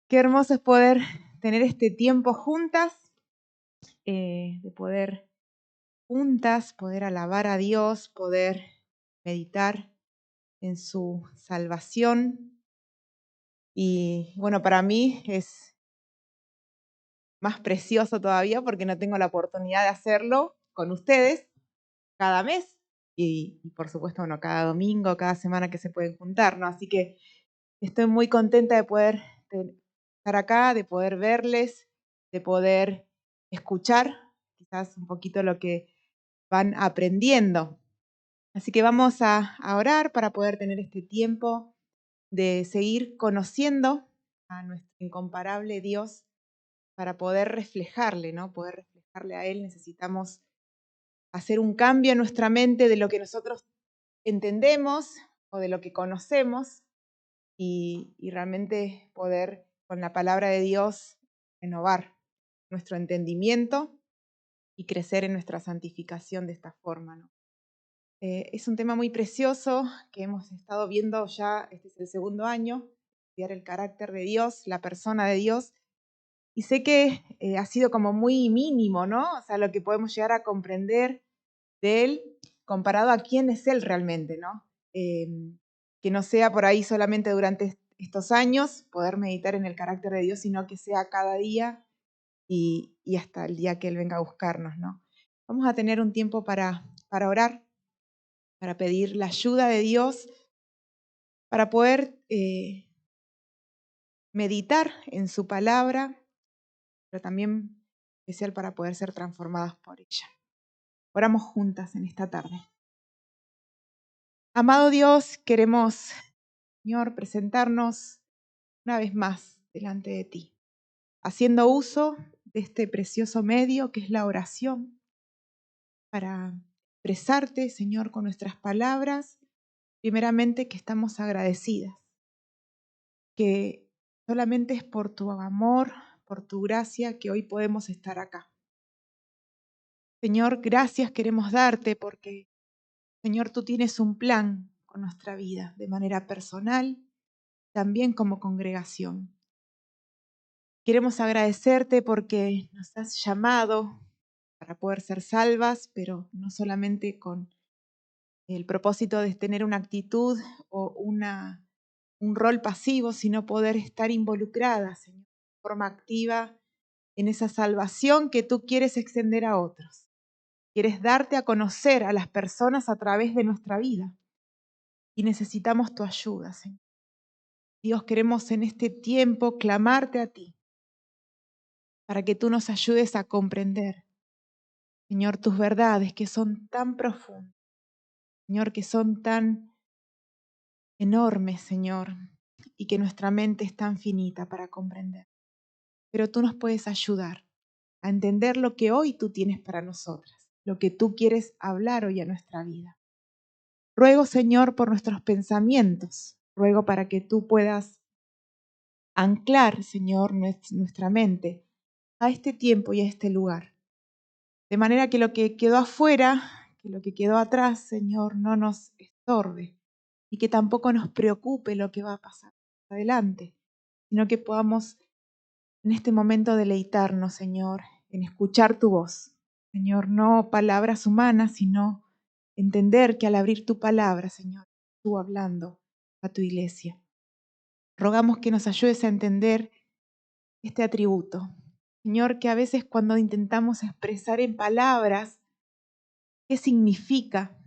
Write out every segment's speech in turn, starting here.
Qué hermoso es poder tener este tiempo juntas, de poder juntas, poder alabar a Dios, poder meditar en su salvación. Y bueno, para mí es más precioso todavía porque no tengo la oportunidad de hacerlo con ustedes cada mes y por supuesto, bueno, cada domingo, cada semana que se pueden juntar, ¿no? Así que estoy muy contenta de poder estar acá, de poder verles, de poder escuchar quizás un poquito lo que van aprendiendo. Así que vamos a orar para poder tener este tiempo de seguir conociendo a nuestro incomparable Dios, para poder reflejarle, ¿no? Poder reflejarle a Él necesitamos hacer un cambio en nuestra mente de lo que nosotros entendemos o de lo que conocemos y realmente poder con la palabra de Dios renovar nuestro entendimiento y crecer en nuestra santificación de esta forma, ¿no? Es un tema muy precioso que hemos estado viendo ya, este es el segundo año, estudiar el carácter de Dios, la persona de Dios, y sé que ha sido como muy mínimo, ¿no? O sea, lo que podemos llegar a comprender de Él comparado a quién es Él realmente, ¿no? Que no sea por ahí solamente durante estos años poder meditar en el carácter de Dios, sino que sea cada día y hasta el día que Él venga a buscarnos, ¿no? Vamos a tener un tiempo para orar, para pedir la ayuda de Dios, para poder meditar en su palabra, pero también especial para poder ser transformadas por ella. Oramos juntas en esta tarde. Amado Dios, queremos, Señor, presentarnos una vez más delante de ti, haciendo uso de este precioso medio que es la oración, para expresarte, Señor, con nuestras palabras, primeramente que estamos agradecidas, que solamente es por tu amor, por tu gracia que hoy podemos estar acá. Señor, gracias queremos darte porque, Señor, tú tienes un plan con nuestra vida, de manera personal, también como congregación. Queremos agradecerte porque nos has llamado para poder ser salvas, pero no solamente con el propósito de tener una actitud o un rol pasivo, sino poder estar involucradas, Señor, de forma activa en esa salvación que tú quieres extender a otros. Quieres darte a conocer a las personas a través de nuestra vida y necesitamos tu ayuda, Señor. Dios, queremos en este tiempo clamarte a ti para que tú nos ayudes a comprender, Señor, tus verdades que son tan profundas, Señor, que son tan enormes, Señor, y que nuestra mente es tan finita para comprender. Pero tú nos puedes ayudar a entender lo que hoy tú tienes para nosotras, lo que tú quieres hablar hoy a nuestra vida. Ruego, Señor, por nuestros pensamientos, ruego para que tú puedas anclar, Señor, nuestra mente a este tiempo y a este lugar. De manera que lo que quedó afuera, que lo que quedó atrás, Señor, no nos estorbe y que tampoco nos preocupe lo que va a pasar adelante, sino que podamos en este momento deleitarnos, Señor, en escuchar tu voz. Señor, no palabras humanas, sino entender que al abrir tu palabra, Señor, tú hablando a tu iglesia. Rogamos que nos ayudes a entender este atributo. Señor, que a veces cuando intentamos expresar en palabras qué significa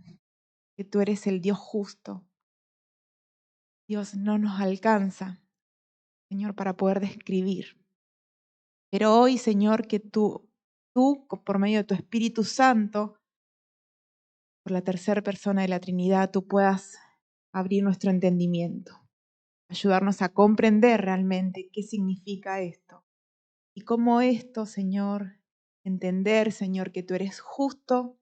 que tú eres el Dios justo, Dios, no nos alcanza, Señor, para poder describir. Pero hoy, Señor, que tú, por medio de tu Espíritu Santo, por la tercera persona de la Trinidad, tú puedas abrir nuestro entendimiento, ayudarnos a comprender realmente qué significa esto. Y cómo esto, Señor, entender, Señor, que tú eres justo,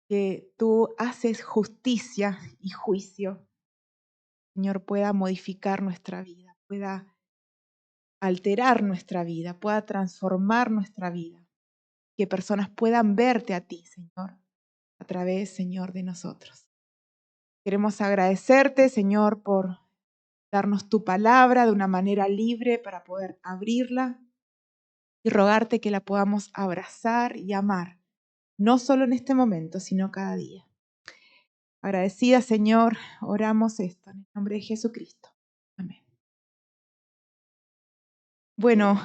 que tú haces justicia y juicio, Señor, pueda modificar nuestra vida, pueda alterar nuestra vida, pueda transformar nuestra vida. Que personas puedan verte a ti, Señor, a través, Señor, de nosotros. Queremos agradecerte, Señor, por darnos tu palabra de una manera libre para poder abrirla y rogarte que la podamos abrazar y amar, no solo en este momento, sino cada día. Agradecida, Señor, oramos esto en el nombre de Jesucristo. Amén. Bueno,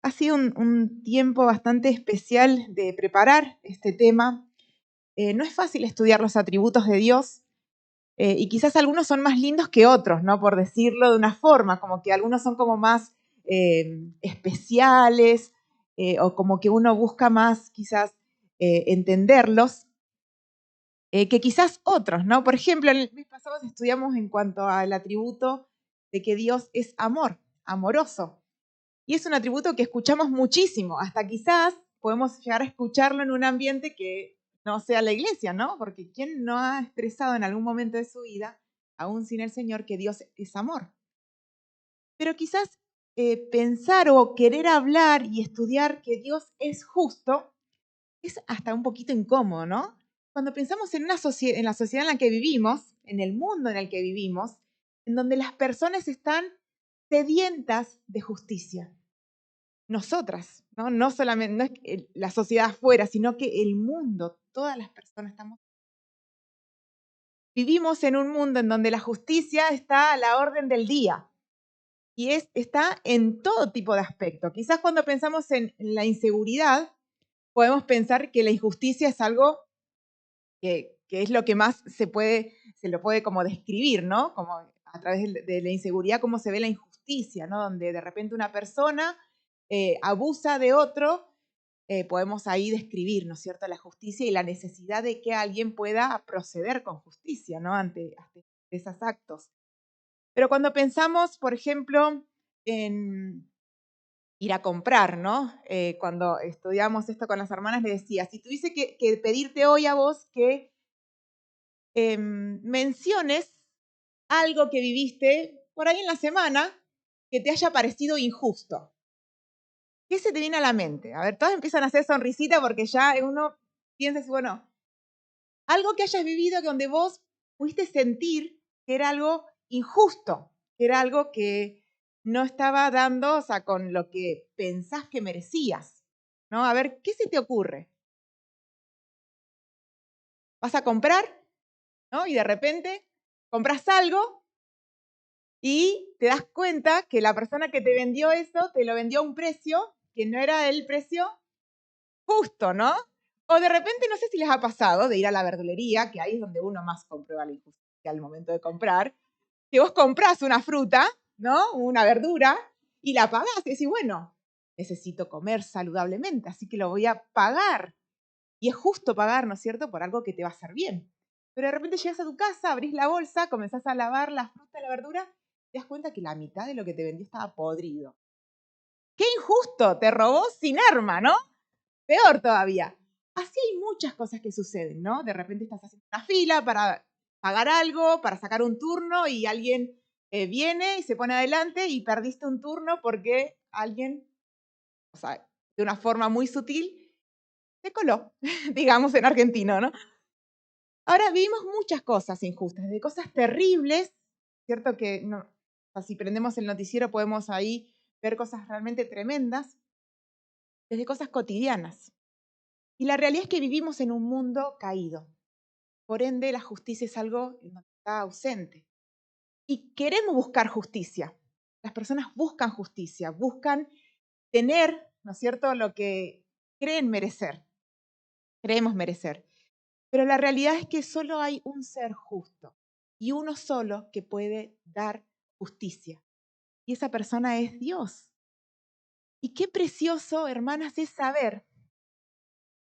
ha sido un tiempo bastante especial de preparar este tema. No es fácil estudiar los atributos de Dios y quizás algunos son más lindos que otros, ¿no? Por decirlo de una forma, como que algunos son como más especiales o como que uno busca más quizás entenderlos que quizás otros, ¿no? Por ejemplo, en el mes pasado estudiamos en cuanto al atributo de que Dios es amor, amoroso. Y es un atributo que escuchamos muchísimo, hasta quizás podemos llegar a escucharlo en un ambiente que no sea la iglesia, ¿no? Porque ¿quién no ha expresado en algún momento de su vida, aún sin el Señor, que Dios es amor? Pero quizás pensar o querer hablar y estudiar que Dios es justo es hasta un poquito incómodo, ¿no? Cuando pensamos en la sociedad en la que vivimos, en el mundo en el que vivimos, en donde las personas están sedientas de justicia. Nosotras, ¿no? No solamente no es la sociedad afuera, sino que el mundo, todas las personas estamos. Vivimos en un mundo en donde la justicia está a la orden del día y está en todo tipo de aspectos. Quizás cuando pensamos en la inseguridad, podemos pensar que la injusticia es algo que es lo que más se lo puede como describir, ¿no? Como a través de la inseguridad, cómo se ve la injusticia, ¿no? Donde de repente una persona abusa de otro, podemos ahí describir, ¿no es cierto?, la justicia y la necesidad de que alguien pueda proceder con justicia, ¿no?, ante esos actos. Pero cuando pensamos, por ejemplo, en ir a comprar, ¿no? Cuando estudiamos esto con las hermanas, les decía, si tuviese que pedirte hoy a vos que menciones algo que viviste por ahí en la semana que te haya parecido injusto. ¿Qué se te viene a la mente? A ver, todos empiezan a hacer sonrisita porque ya uno piensa, bueno, algo que hayas vivido que donde vos pudiste sentir que era algo injusto, que era algo que no estaba dando, o sea, con lo que pensás que merecías, ¿no? A ver, ¿qué se te ocurre? Vas a comprar, ¿no? Y de repente compras algo y te das cuenta que la persona que te vendió eso te lo vendió a un precio que no era el precio justo, ¿no? O de repente, no sé si les ha pasado de ir a la verdulería, que ahí es donde uno más comprueba la injusticia al momento de comprar, que vos comprás una fruta, ¿no? Una verdura, y la pagás y decís, bueno, necesito comer saludablemente, así que lo voy a pagar. Y es justo pagar, ¿no es cierto?, por algo que te va a hacer bien. Pero de repente llegas a tu casa, abrís la bolsa, comenzás a lavar la fruta y la verdura, te das cuenta que la mitad de lo que te vendió estaba podrido. ¡Qué injusto! Te robó sin arma, ¿no? Peor todavía. Así hay muchas cosas que suceden, ¿no? De repente estás haciendo una fila para pagar algo, para sacar un turno y alguien viene y se pone adelante y perdiste un turno porque alguien, o sea, de una forma muy sutil, te coló, digamos en argentino, ¿no? Ahora vivimos muchas cosas injustas, de cosas terribles, ¿cierto? Que no, o sea, si prendemos el noticiero podemos ahí ver cosas realmente tremendas, desde cosas cotidianas. Y la realidad es que vivimos en un mundo caído. Por ende, la justicia es algo que está ausente. Y queremos buscar justicia. Las personas buscan justicia, buscan tener, ¿no es cierto?, lo que creen merecer, creemos merecer. Pero la realidad es que solo hay un ser justo y uno solo que puede dar justicia. Y esa persona es Dios. Y qué precioso, hermanas, es saber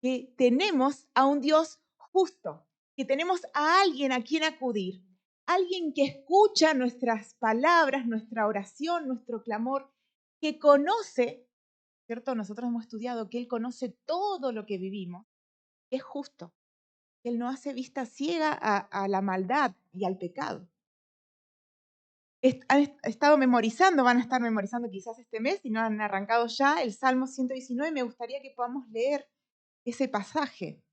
que tenemos a un Dios justo, que tenemos a alguien a quien acudir, alguien que escucha nuestras palabras, nuestra oración, nuestro clamor, que conoce, ¿cierto? Nosotros hemos estudiado que Él conoce todo lo que vivimos, que es justo, que Él no hace vista ciega a la maldad y al pecado. Han estado memorizando, van a estar memorizando quizás este mes, si no han arrancado ya, el Salmo 119. Me gustaría que podamos leer ese pasaje.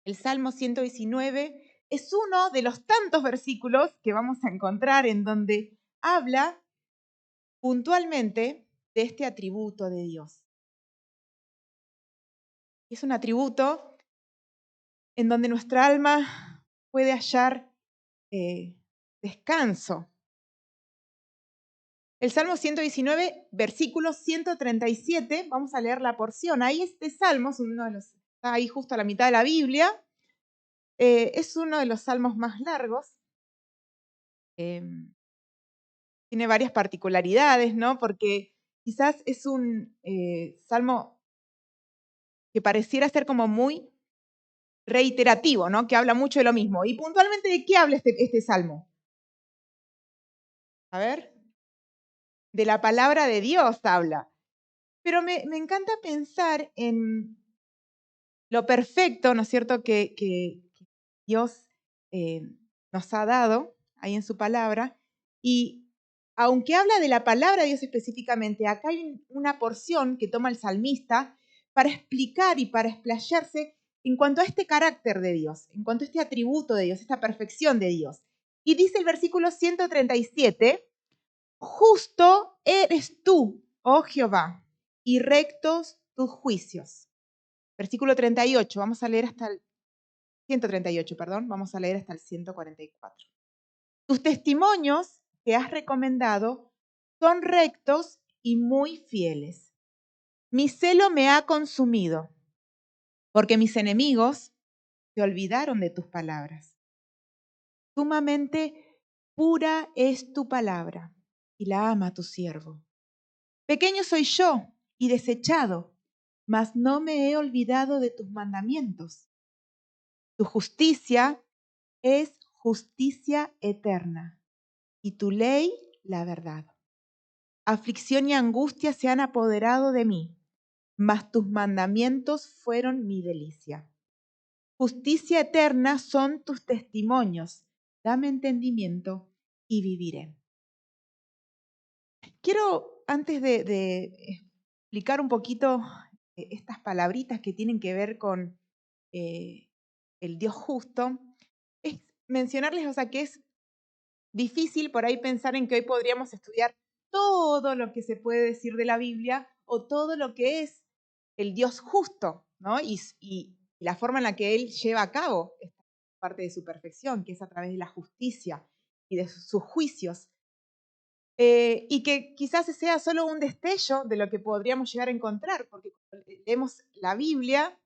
El Salmo 119 es uno de los tantos versículos que vamos a encontrar en donde habla puntualmente de este atributo de Dios. Es un atributo en donde nuestra alma puede hallar descanso. El Salmo 119, versículo 137, vamos a leer la porción. Ahí este salmo es uno de los, está ahí justo a la mitad de la Biblia, es uno de los salmos más largos. Tiene varias particularidades, ¿no? Porque quizás es un salmo que pareciera ser como muy reiterativo, ¿no? Que habla mucho de lo mismo. Y puntualmente, ¿de qué habla este salmo? A ver, de la palabra de Dios habla. Pero me encanta pensar en lo perfecto, ¿no es cierto?, que Dios nos ha dado ahí en su palabra. Y aunque habla de la palabra de Dios específicamente, acá hay una porción que toma el salmista para explicar y para explayarse en cuanto a este carácter de Dios, en cuanto a este atributo de Dios, esta perfección de Dios. Y dice el versículo 137, justo eres tú, oh Jehová, y rectos tus juicios. Versículo 38, vamos a leer hasta el 138, perdón, vamos a leer hasta el 144. Tus testimonios que has recomendado son rectos y muy fieles. Mi celo me ha consumido, porque mis enemigos se olvidaron de tus palabras. Sumamente pura es tu palabra, y la ama tu siervo. Pequeño soy yo y desechado, mas no me he olvidado de tus mandamientos. Tu justicia es justicia eterna, y tu ley la verdad. Aflicción y angustia se han apoderado de mí, mas tus mandamientos fueron mi delicia. Justicia eterna son tus testimonios. Dame entendimiento y viviré. Quiero, antes de explicar un poquito estas palabritas que tienen que ver con el Dios justo, es mencionarles, o sea, que es difícil por ahí pensar en que hoy podríamos estudiar todo lo que se puede decir de la Biblia o todo lo que es el Dios justo, ¿no? Y la forma en la que Él lleva a cabo esta parte de su perfección, que es a través de la justicia y de sus juicios. Y que quizás sea solo un destello de lo que podríamos llegar a encontrar, porque cuando leemos la Biblia,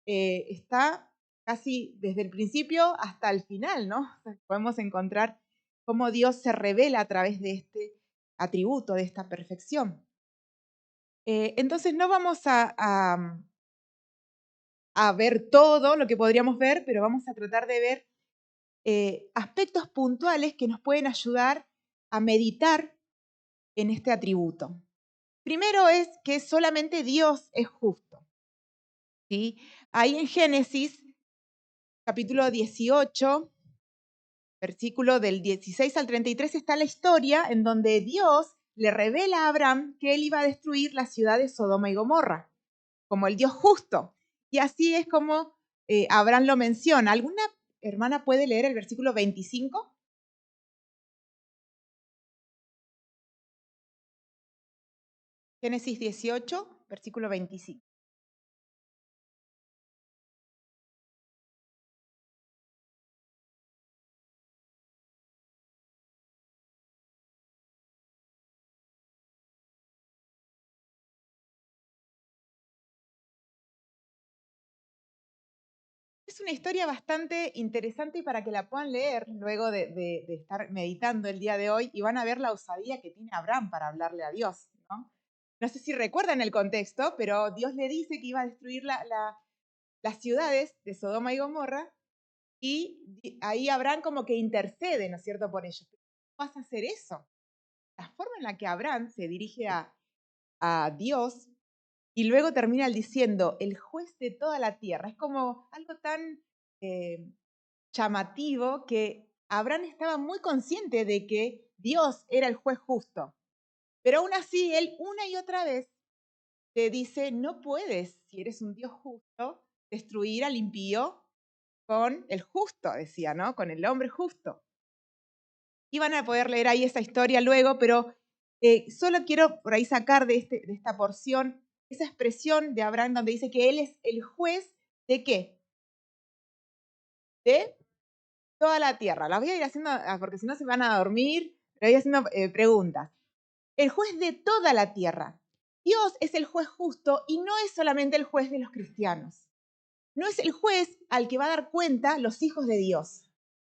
está casi desde el principio hasta el final, ¿no? O sea, podemos encontrar cómo Dios se revela a través de este atributo, de esta perfección. Entonces no vamos a ver todo lo que podríamos ver, pero vamos a tratar de ver aspectos puntuales que nos pueden ayudar a meditar en este atributo. Primero es que solamente Dios es justo, ¿sí? Ahí en Génesis, capítulo 18, versículo del 16 al 33, está la historia en donde Dios le revela a Abraham que él iba a destruir la ciudad de Sodoma y Gomorra, como el Dios justo. Y así es como Abraham lo menciona. ¿Alguna hermana puede leer el versículo 25? Génesis 18, versículo 25. Es una historia bastante interesante y para que la puedan leer luego de estar meditando el día de hoy y van a ver la osadía que tiene Abraham para hablarle a Dios, ¿no? No sé si recuerdan el contexto, pero Dios le dice que iba a destruir las ciudades de Sodoma y Gomorra y ahí Abraham como que intercede, ¿no es cierto?, por ellos. ¿Cómo vas a hacer eso? La forma en la que Abraham se dirige a Dios y luego termina diciendo, el juez de toda la tierra. Es como algo tan llamativo que Abraham estaba muy consciente de que Dios era el juez justo. Pero aún así, él una y otra vez te dice, no puedes, si eres un Dios justo, destruir al impío con el justo, decía, ¿no? Con el hombre justo. Y van a poder leer ahí esa historia luego, pero solo quiero por ahí sacar de esta porción esa expresión de Abraham donde dice que él es el juez ¿de qué? De toda la tierra. Las voy a ir haciendo, porque si no se van a dormir, pero voy haciendo preguntas. El juez de toda la tierra. Dios es el juez justo y no es solamente el juez de los cristianos. No es el juez al que va a dar cuenta los hijos de Dios.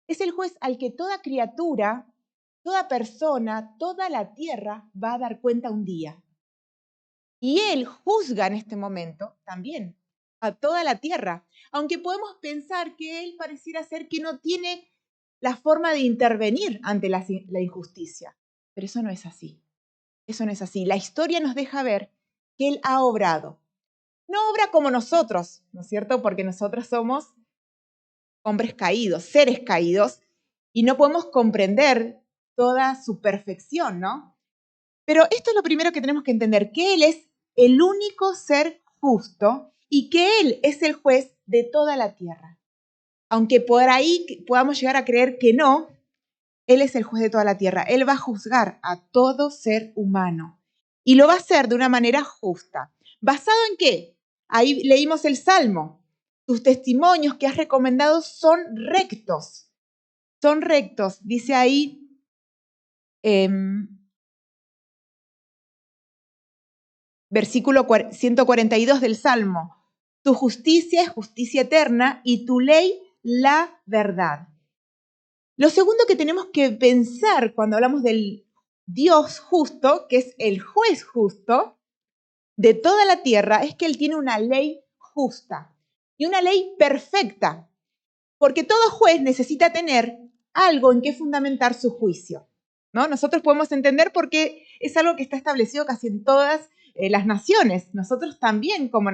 Es el juez al que toda criatura, toda persona, toda la tierra va a dar cuenta un día. Y Él juzga en este momento también a toda la tierra, aunque podemos pensar que Él pareciera ser que no tiene la forma de intervenir ante la injusticia. Pero eso no es así. Eso no es así. La historia nos deja ver que Él ha obrado. No obra como nosotros, ¿no es cierto? Porque nosotros somos hombres caídos, seres caídos, y no podemos comprender toda su perfección, ¿no? Pero esto es lo primero que tenemos que entender, que Él es el único ser justo y que Él es el juez de toda la tierra. Aunque por ahí podamos llegar a creer que no, Él es el juez de toda la tierra. Él va a juzgar a todo ser humano y lo va a hacer de una manera justa. ¿Basado en qué? Ahí leímos el Salmo. Tus testimonios que has recomendado son rectos. Son rectos. Dice ahí, versículo 142 del Salmo. Tu justicia es justicia eterna y tu ley la verdad. Lo segundo que tenemos que pensar cuando hablamos del Dios justo, que es el juez justo de toda la tierra, es que Él tiene una ley justa y una ley perfecta, porque todo juez necesita tener algo en que fundamentar su juicio, ¿no? Nosotros podemos entender porque es algo que está establecido casi en todas las naciones. Nosotros también, como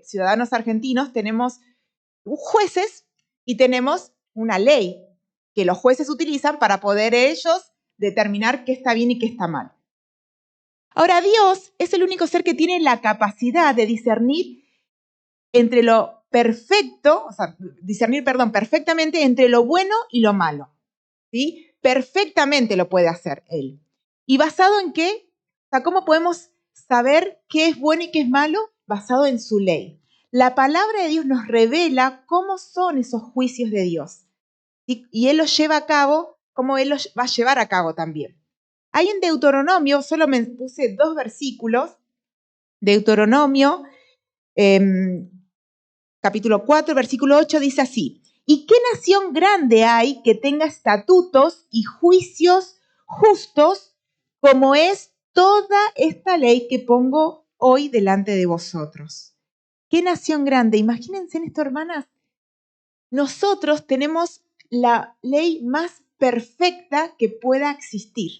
ciudadanos argentinos, tenemos jueces y tenemos una ley que los jueces utilizan para poder ellos determinar qué está bien y qué está mal. Ahora, Dios es el único ser que tiene la capacidad de discernir entre lo perfecto, perfectamente entre lo bueno y lo malo. ¿Sí? Perfectamente lo puede hacer Él. ¿Y basado en qué? O sea, ¿cómo podemos saber qué es bueno y qué es malo? Basado en su ley. La palabra de Dios nos revela cómo son esos juicios de Dios. ¿Sí? Y Él los lleva a cabo, como Él los va a llevar a cabo también. Hay en Deuteronomio, solo me puse 2 versículos, Deuteronomio, capítulo 4, versículo 8, dice así: ¿y qué nación grande hay que tenga estatutos y juicios justos como es toda esta ley que pongo hoy delante de vosotros? ¿Qué nación grande? Imagínense en esto, hermanas. Nosotros tenemos la ley más perfecta que pueda existir.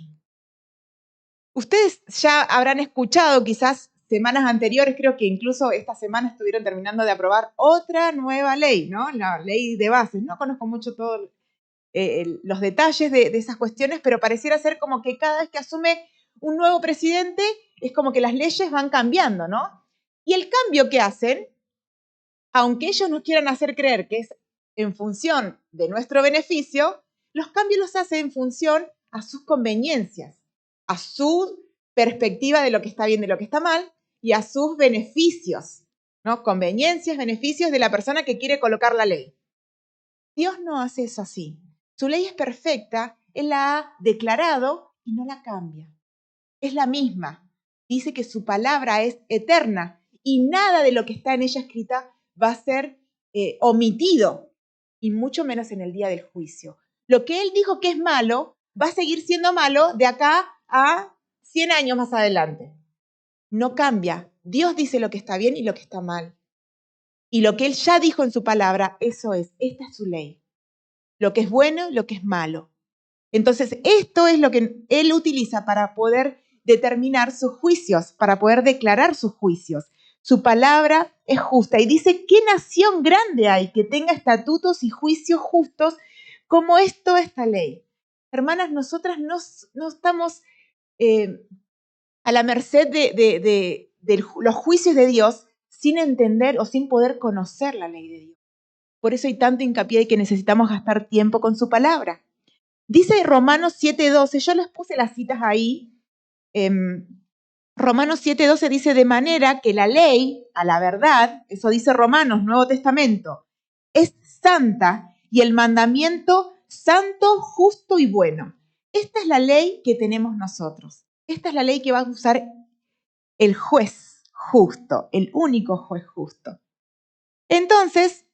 Ustedes ya habrán escuchado quizás semanas anteriores, creo que incluso esta semana estuvieron terminando de aprobar otra nueva ley, ¿no? La ley de bases. No conozco mucho todos los detalles de esas cuestiones, pero pareciera ser como que cada vez que asume un nuevo presidente es como que las leyes van cambiando, ¿no? Y el cambio que hacen, aunque ellos nos quieran hacer creer que es en función de nuestro beneficio, los cambios los hacen en función a sus conveniencias, a su perspectiva de lo que está bien, de lo que está mal, y a sus beneficios, ¿no? Conveniencias, beneficios de la persona que quiere colocar la ley. Dios no hace eso así. Su ley es perfecta, Él la ha declarado y no la cambia. Es la misma. Dice que su palabra es eterna y nada de lo que está en ella escrita va a ser omitido, y mucho menos en el día del juicio. Lo que Él dijo que es malo va a seguir siendo malo de acá a 100 años más adelante. No cambia. Dios dice lo que está bien y lo que está mal. Y lo que Él ya dijo en su palabra, eso es, esta es su ley. Lo que es bueno, lo que es malo. Entonces, esto es lo que Él utiliza para poder determinar sus juicios, para poder declarar sus juicios. Su palabra es justa y dice, ¿qué nación grande hay que tenga estatutos y juicios justos como es toda esta ley? Hermanas, nosotras no estamos a la merced de los juicios de Dios sin entender o sin poder conocer la ley de Dios. Por eso hay tanto hincapié de que necesitamos gastar tiempo con su palabra. Dice Romanos 7:12, yo les puse las citas ahí. Romanos 7:12 dice, de manera que la ley, a la verdad, eso dice Romanos, Nuevo Testamento, es santa y el mandamiento santo, justo y bueno. Esta es la ley que tenemos nosotros. Esta es la ley que va a usar el juez justo, el único juez justo. Entonces,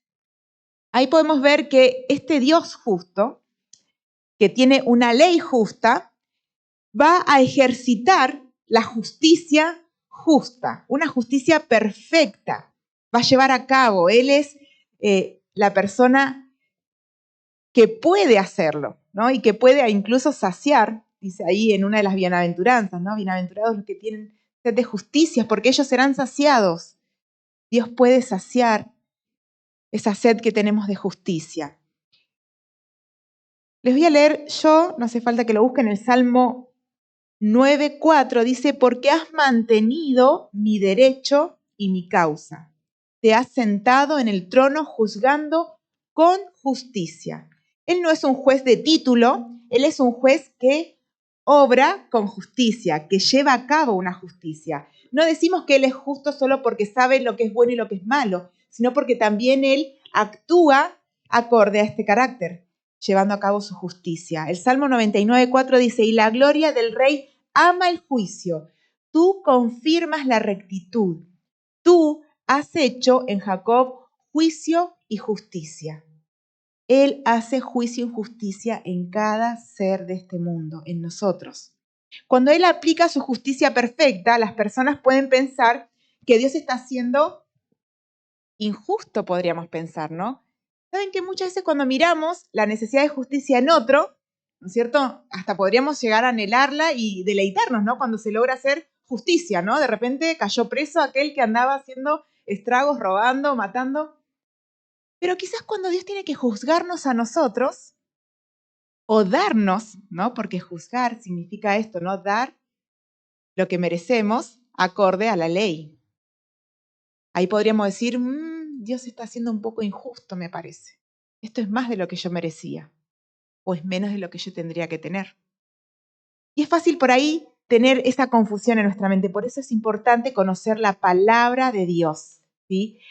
ahí podemos ver que este Dios justo, que tiene una ley justa, va a ejercitar la justicia justa, una justicia perfecta. Va a llevar a cabo. Él es la persona que puede hacerlo, ¿no? Y que puede incluso saciar, dice ahí en una de las bienaventuranzas, ¿no? Bienaventurados los que tienen sed de justicia, porque ellos serán saciados. Dios puede saciar esa sed que tenemos de justicia. Les voy a leer yo, no hace falta que lo busquen, el Salmo 9:4 dice, porque has mantenido mi derecho y mi causa. Te has sentado en el trono juzgando con justicia. Él no es un juez de título, él es un juez que obra con justicia, que lleva a cabo una justicia. No decimos que él es justo solo porque sabe lo que es bueno y lo que es malo, sino porque también él actúa acorde a este carácter, llevando a cabo su justicia. El Salmo 99:4 dice, y la gloria del rey ama el juicio. Tú confirmas la rectitud. Tú has hecho en Jacob juicio y justicia. Él hace juicio y justicia en cada ser de este mundo, en nosotros. Cuando Él aplica su justicia perfecta, las personas pueden pensar que Dios está siendo injusto, podríamos pensar, ¿no? Saben que muchas veces cuando miramos la necesidad de justicia en otro, ¿no es cierto? Hasta podríamos llegar a anhelarla y deleitarnos, ¿no? Cuando se logra hacer justicia, ¿no? De repente cayó preso aquel que andaba haciendo estragos, robando, matando. Pero quizás cuando Dios tiene que juzgarnos a nosotros, o darnos, ¿no? Porque juzgar significa esto, ¿no? Dar lo que merecemos acorde a la ley. Ahí podríamos decir, Dios está siendo un poco injusto, me parece. Esto es más de lo que yo merecía, o es menos de lo que yo tendría que tener. Y es fácil por ahí tener esa confusión en nuestra mente, por eso es importante conocer la palabra de Dios, ¿sí?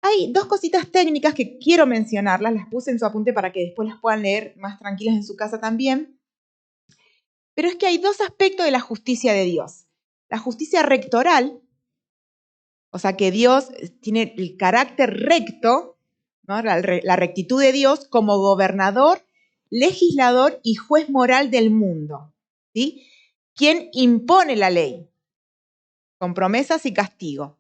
Hay dos cositas técnicas que quiero mencionarlas, las puse en su apunte para que después las puedan leer más tranquilas en su casa también. Pero es que hay dos aspectos de la justicia de Dios. La justicia rectoral, o sea que Dios tiene el carácter recto, ¿no? La rectitud de Dios como gobernador, legislador y juez moral del mundo, ¿sí? Quien impone la ley con promesas y castigo.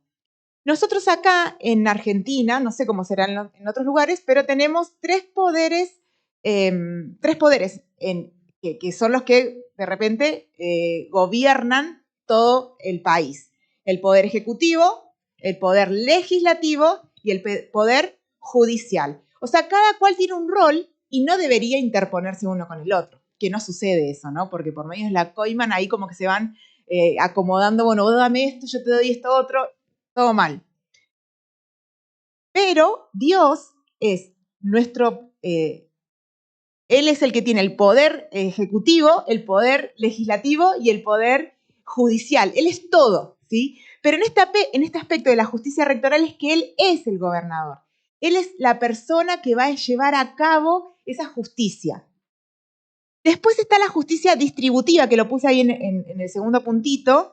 Nosotros acá en Argentina, no sé cómo será en otros lugares, pero tenemos tres poderes que son los que de repente gobiernan todo el país. El poder ejecutivo, el poder legislativo y el poder judicial. O sea, cada cual tiene un rol y no debería interponerse uno con el otro. Que no sucede eso, ¿no? Porque por medio de la coiman ahí como que se van acomodando, bueno, vos dame esto, yo te doy esto otro, todo mal. Pero Dios es nuestro, Él es el que tiene el poder ejecutivo, el poder legislativo y el poder judicial. Él es todo, ¿sí? Pero en este aspecto de la justicia rectoral es que Él es el gobernador. Él es la persona que va a llevar a cabo esa justicia. Después está la justicia distributiva, que lo puse ahí en el segundo puntito,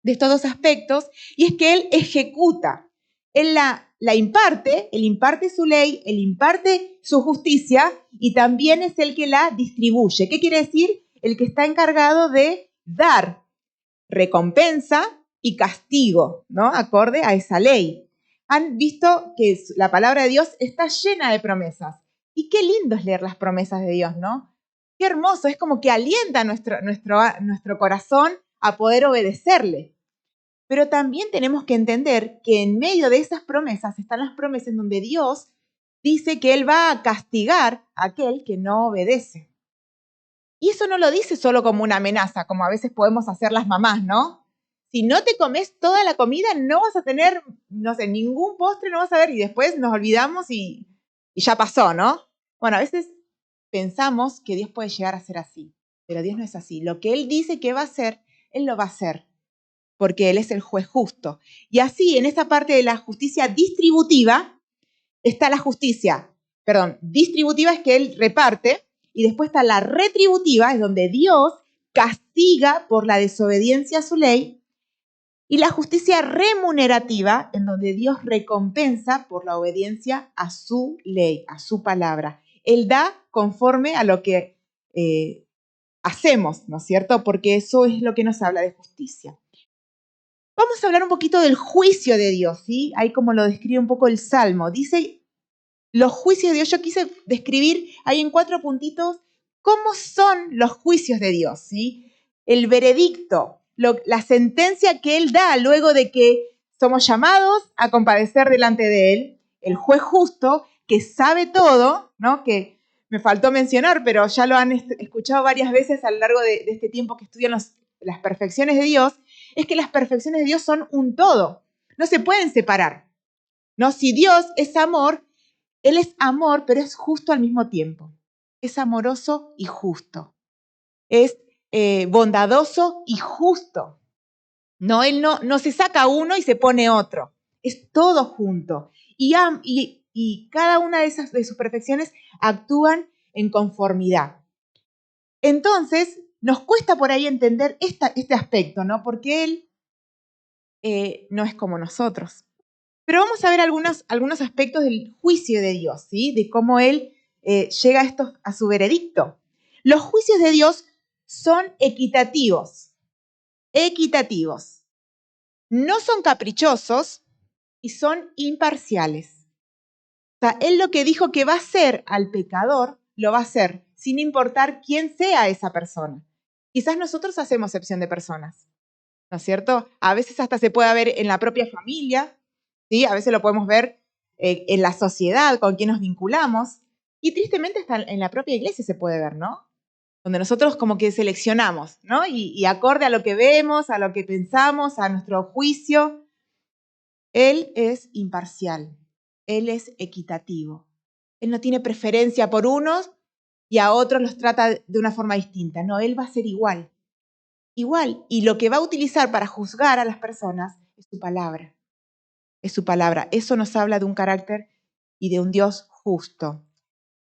de estos dos aspectos, y es que Él ejecuta. Él la imparte, Él imparte su ley, Él imparte su justicia y también es el que la distribuye. ¿Qué quiere decir? El que está encargado de dar recompensa y castigo, ¿no? Acorde a esa ley. Han visto que la palabra de Dios está llena de promesas. Y qué lindo es leer las promesas de Dios, ¿no? Qué hermoso, es como que alienta nuestro corazón a poder obedecerle. Pero también tenemos que entender que en medio de esas promesas están las promesas en donde Dios dice que Él va a castigar a aquel que no obedece. Y eso no lo dice solo como una amenaza, como a veces podemos hacer las mamás, ¿no? Si no te comes toda la comida, no vas a tener, no sé, ningún postre, no vas a ver, y después nos olvidamos y ya pasó, ¿no? Bueno, a veces pensamos que Dios puede llegar a ser así, pero Dios no es así. Lo que Él dice que va a hacer, Él lo va a hacer, porque Él es el juez justo. Y así, en esa parte de la justicia distributiva, está la justicia, distributiva es que Él reparte, y después está la retributiva, es donde Dios castiga por la desobediencia a su ley, y la justicia remunerativa, en donde Dios recompensa por la obediencia a su ley, a su palabra. Él da conforme a lo que hacemos, ¿no es cierto? Porque eso es lo que nos habla de justicia. Vamos a hablar un poquito del juicio de Dios, ¿sí? Ahí como lo describe un poco el Salmo. Dice, los juicios de Dios, yo quise describir ahí en 4 puntitos cómo son los juicios de Dios, ¿sí? El veredicto, la sentencia que Él da luego de que somos llamados a comparecer delante de Él, el juez justo que sabe todo, ¿no? Que me faltó mencionar, pero ya lo han escuchado varias veces a lo largo de este tiempo que estudian las perfecciones de Dios, es que las perfecciones de Dios son un todo, no se pueden separar, ¿no? Si Dios es amor, Él es amor, pero es justo al mismo tiempo. Es amoroso y justo. Es bondadoso y justo. No, Él no se saca uno y se pone otro. Es todo junto. Y cada una de sus perfecciones actúan en conformidad. Entonces, nos cuesta por ahí entender este aspecto, ¿no? Porque Él no es como nosotros. Pero vamos a ver algunos aspectos del juicio de Dios, ¿sí? De cómo Él llega a su veredicto. Los juicios de Dios son equitativos. Equitativos. No son caprichosos y son imparciales. O sea, Él lo que dijo que va a hacer al pecador, lo va a hacer sin importar quién sea esa persona. Quizás nosotros hacemos excepción de personas, ¿no es cierto? A veces hasta se puede ver en la propia familia, ¿sí? A veces lo podemos ver en la sociedad con quien nos vinculamos, y tristemente hasta en la propia iglesia se puede ver, ¿no? Donde nosotros como que seleccionamos, ¿no? Y acorde a lo que vemos, a lo que pensamos, a nuestro juicio, Él es imparcial, Él es equitativo. Él no tiene preferencia por unos y a otros los trata de una forma distinta. No, Él va a ser igual. Igual, y lo que va a utilizar para juzgar a las personas es su palabra. Es su palabra. Eso nos habla de un carácter y de un Dios justo.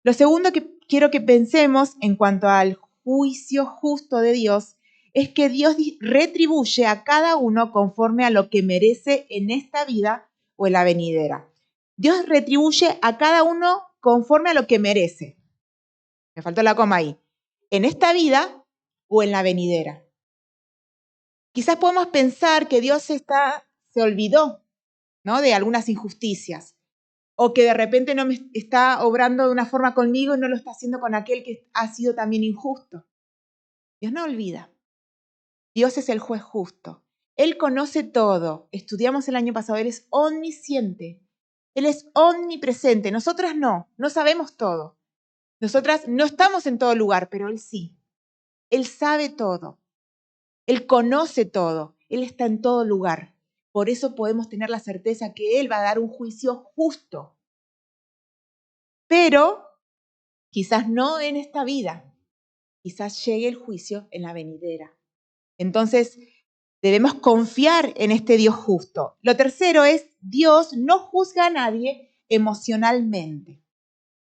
Lo segundo que quiero que pensemos en cuanto al juicio justo de Dios es que Dios retribuye a cada uno conforme a lo que merece en esta vida o en la venidera. Dios retribuye a cada uno conforme a lo que merece. Me faltó la coma ahí. En esta vida o en la venidera. Quizás podemos pensar que Dios se olvidó, ¿no? De algunas injusticias, o que de repente no me está obrando de una forma conmigo y no lo está haciendo con aquel que ha sido también injusto. Dios no olvida. Dios es el juez justo. Él conoce todo. Estudiamos el año pasado, Él es omnisciente. Él es omnipresente. Nosotras no sabemos todo. Nosotras no estamos en todo lugar, pero Él sí. Él sabe todo. Él conoce todo, Él está en todo lugar. Por eso podemos tener la certeza que Él va a dar un juicio justo. Pero quizás no en esta vida, quizás llegue el juicio en la venidera. Entonces, debemos confiar en este Dios justo. Lo tercero es, Dios no juzga a nadie emocionalmente.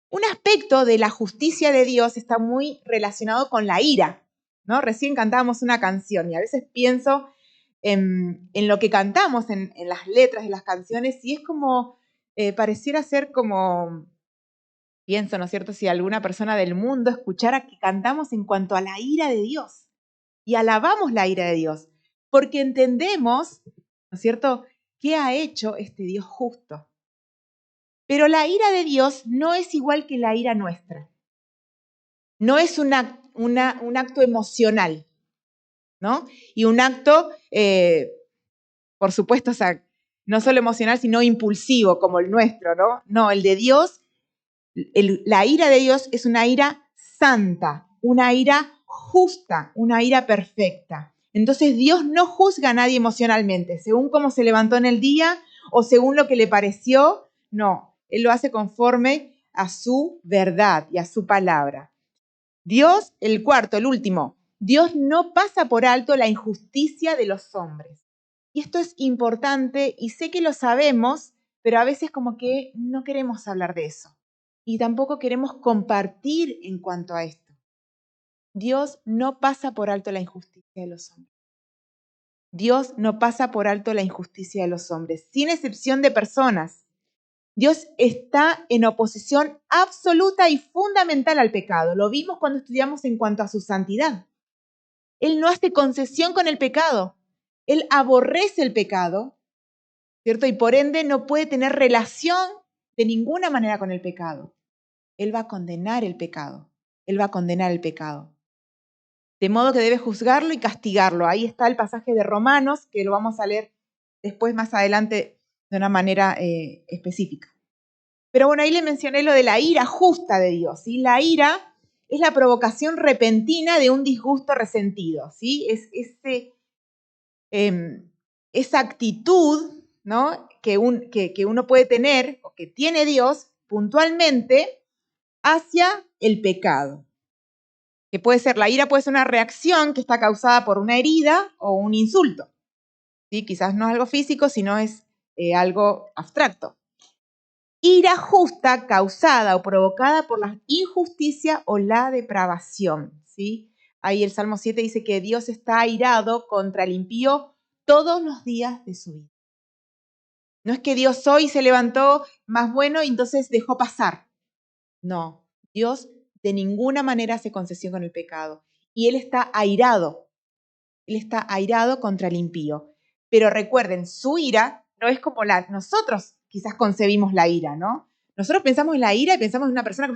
Un aspecto de la justicia de Dios está muy relacionado con la ira, ¿no? Recién cantábamos una canción y a veces pienso en lo que cantamos, en las letras de las canciones, y es como, pareciera ser como, pienso, ¿no es cierto?, si alguna persona del mundo escuchara que cantamos en cuanto a la ira de Dios y alabamos la ira de Dios, porque entendemos, ¿no es cierto?, qué ha hecho este Dios justo. Pero la ira de Dios no es igual que la ira nuestra. No es un acto emocional, ¿no? Y un acto, por supuesto, o sea, no solo emocional, sino impulsivo, como el nuestro, ¿no? No, el de Dios, la ira de Dios es una ira santa, una ira justa, una ira perfecta. Entonces Dios no juzga a nadie emocionalmente, según cómo se levantó en el día o según lo que le pareció, no. Él lo hace conforme a su verdad y a su palabra. Dios, el cuarto, el último, Dios no pasa por alto la injusticia de los hombres. Y esto es importante y sé que lo sabemos, pero a veces como que no queremos hablar de eso. Y tampoco queremos compartir en cuanto a esto. Dios no pasa por alto la injusticia de los hombres. Dios no pasa por alto la injusticia de los hombres, sin excepción de personas. Dios está en oposición absoluta y fundamental al pecado. Lo vimos cuando estudiamos en cuanto a su santidad. Él no hace concesión con el pecado. Él aborrece el pecado, ¿cierto? Y por ende no puede tener relación de ninguna manera con el pecado. Él va a condenar el pecado. Él va a condenar el pecado. De modo que debe juzgarlo y castigarlo. Ahí está el pasaje de Romanos, que lo vamos a leer después, más adelante, de una manera específica. Pero bueno, ahí le mencioné lo de la ira justa de Dios, ¿sí? La ira es la provocación repentina de un disgusto resentido, ¿sí? Es esa actitud, ¿no? que uno puede tener, o que tiene Dios puntualmente, hacia el pecado. Que puede ser, la ira puede ser una reacción que está causada por una herida o un insulto. ¿Sí? Quizás no es algo físico, sino es algo abstracto. Ira justa causada o provocada por la injusticia o la depravación. ¿Sí? Ahí el Salmo 7 dice que Dios está airado contra el impío todos los días de su vida. No es que Dios hoy se levantó más bueno y entonces dejó pasar. No, Dios de ninguna manera hace concesión con el pecado. Y Él está airado. Él está airado contra el impío. Pero recuerden, su ira no es como nosotros quizás concebimos la ira, ¿no? Nosotros pensamos en la ira y pensamos en una persona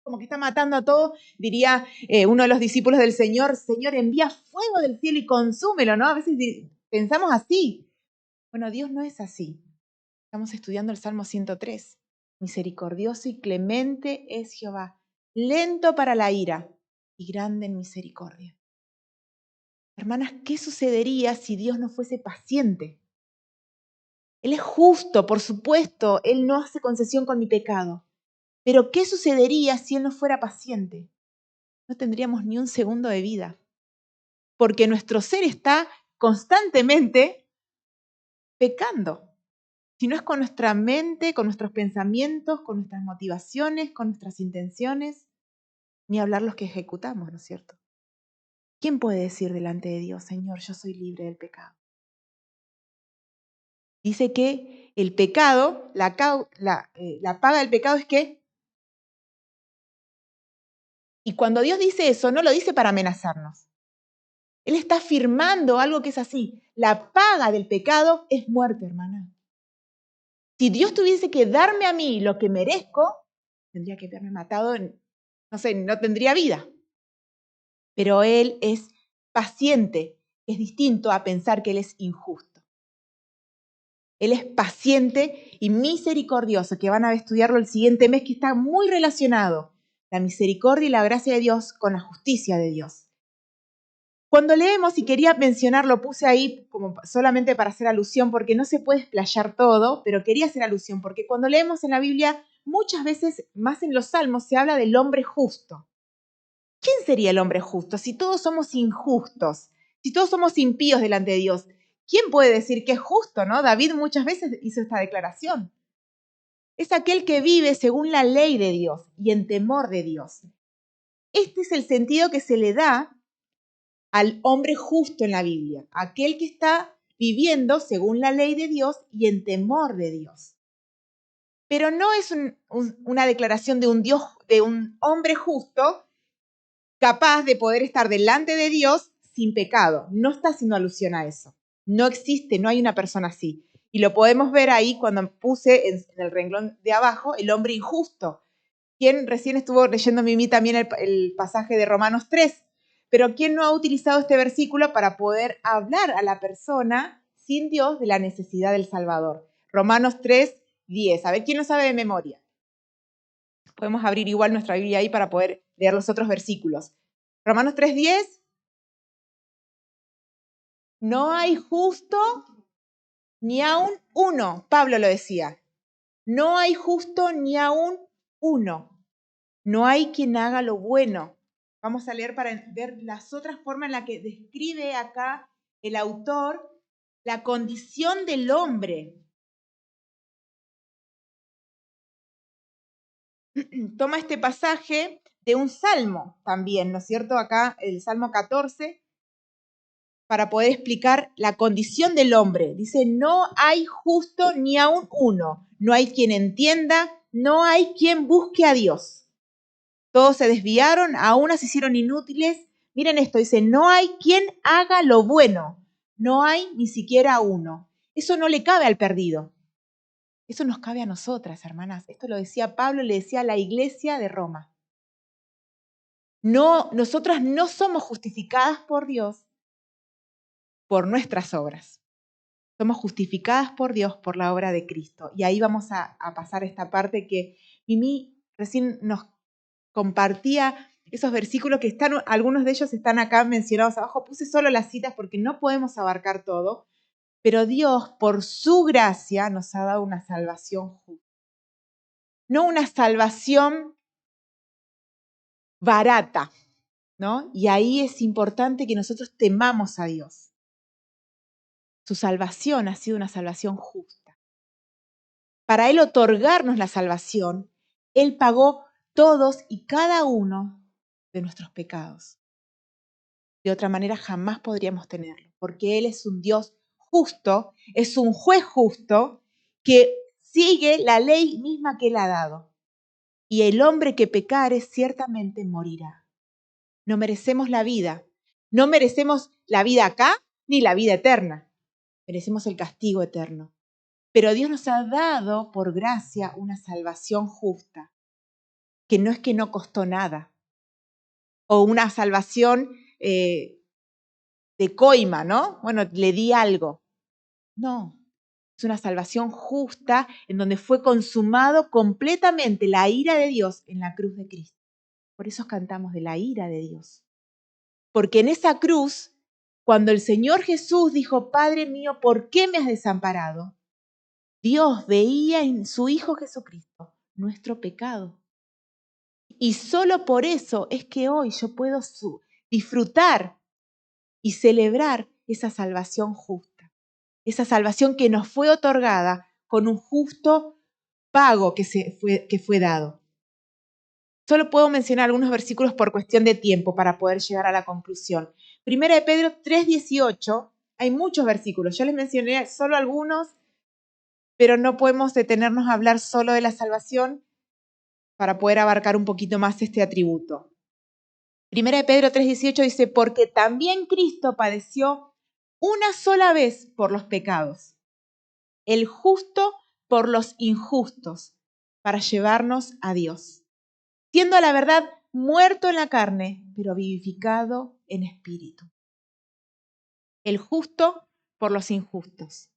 como que está matando a todo. Diría uno de los discípulos del Señor, Señor, envía fuego del cielo y consúmelo, ¿no? A veces pensamos así. Bueno, Dios no es así. Estamos estudiando el Salmo 103. Misericordioso y clemente es Jehová, lento para la ira y grande en misericordia. Hermanas, ¿qué sucedería si Dios no fuese paciente? Él es justo, por supuesto, Él no hace concesión con mi pecado. Pero ¿qué sucedería si Él no fuera paciente? No tendríamos ni un segundo de vida. Porque nuestro ser está constantemente pecando. Si no es con nuestra mente, con nuestros pensamientos, con nuestras motivaciones, con nuestras intenciones, ni hablar los que ejecutamos, ¿no es cierto? ¿Quién puede decir delante de Dios, Señor, yo soy libre del pecado? Dice que el pecado, la paga del pecado es ¿qué? Y cuando Dios dice eso, no lo dice para amenazarnos. Él está afirmando algo que es así. La paga del pecado es muerte, hermana. Si Dios tuviese que darme a mí lo que merezco, tendría que haberme matado, no sé, no tendría vida. Pero Él es paciente, es distinto a pensar que Él es injusto. Él es paciente y misericordioso, que van a estudiarlo el siguiente mes, que está muy relacionado, la misericordia y la gracia de Dios con la justicia de Dios. Cuando leemos, y quería mencionarlo, puse ahí como solamente para hacer alusión, porque no se puede explayar todo, pero quería hacer alusión, porque cuando leemos en la Biblia, muchas veces, más en los Salmos, se habla del hombre justo. ¿Quién sería el hombre justo? Si todos somos injustos, si todos somos impíos delante de Dios, ¿quién puede decir que es justo, no? David muchas veces hizo esta declaración. Es aquel que vive según la ley de Dios y en temor de Dios. Este es el sentido que se le da al hombre justo en la Biblia, aquel que está viviendo según la ley de Dios y en temor de Dios. Pero no es una declaración de un Dios, de un hombre justo capaz de poder estar delante de Dios sin pecado. No está haciendo alusión a eso. No existe, no hay una persona así. Y lo podemos ver ahí cuando puse en el renglón de abajo el hombre injusto. ¿Quién recién estuvo leyendo Mimi también el pasaje de Romanos 3? Pero ¿quién no ha utilizado este versículo para poder hablar a la persona sin Dios de la necesidad del Salvador? Romanos 3, 10. A ver, ¿quién lo sabe de memoria? Podemos abrir igual nuestra Biblia ahí para poder leer los otros versículos. Romanos 3, 10. No hay justo ni aún uno. Pablo lo decía. No hay justo ni aún uno. No hay quien haga lo bueno. Vamos a leer para ver las otras formas en las que describe acá el autor la condición del hombre. Toma este pasaje de un salmo también, ¿no es cierto? Acá el Salmo 14, para poder explicar la condición del hombre. Dice, no hay justo ni aun uno, no hay quien entienda, no hay quien busque a Dios. Todos se desviaron, a unas se hicieron inútiles. Miren esto, dice, no hay quien haga lo bueno, no hay ni siquiera uno. Eso no le cabe al perdido. Eso nos cabe a nosotras, hermanas. Esto lo decía Pablo, le decía a la iglesia de Roma. No, nosotras no somos justificadas por Dios por nuestras obras. Somos justificadas por Dios por la obra de Cristo. Y ahí vamos a pasar esta parte que Mimi recién nos compartía esos versículos que están, algunos de ellos están acá mencionados abajo. Puse solo las citas porque no podemos abarcar todo, pero Dios, por su gracia, nos ha dado una salvación justa. No una salvación barata, ¿no? Y ahí es importante que nosotros temamos a Dios. Su salvación ha sido una salvación justa. Para Él otorgarnos la salvación, Él pagó todos y cada uno de nuestros pecados. De otra manera jamás podríamos tenerlo, porque Él es un Dios justo, es un juez justo que sigue la ley misma que Él ha dado. Y el hombre que pecare ciertamente morirá. No merecemos la vida. No merecemos la vida acá ni la vida eterna. Merecemos el castigo eterno. Pero Dios nos ha dado por gracia una salvación justa, que no es que no costó nada. O una salvación de coima, ¿no? Bueno, le di algo. No, es una salvación justa en donde fue consumado completamente la ira de Dios en la cruz de Cristo. Por eso cantamos de la ira de Dios. Porque en esa cruz, cuando el Señor Jesús dijo, Padre mío, ¿por qué me has desamparado? Dios veía en su Hijo Jesucristo nuestro pecado. Y solo por eso es que hoy yo puedo disfrutar y celebrar esa salvación justa. Esa salvación que nos fue otorgada con un justo pago que fue dado. Solo puedo mencionar algunos versículos por cuestión de tiempo para poder llegar a la conclusión. Primera de Pedro 3:18, hay muchos versículos, yo les mencioné solo algunos, pero no podemos detenernos a hablar solo de la salvación para poder abarcar un poquito más este atributo. Primera de Pedro 3:18 dice, porque también Cristo padeció una sola vez por los pecados, el justo por los injustos, para llevarnos a Dios, siendo a la verdad muerto en la carne, pero vivificado en espíritu. El justo por los injustos.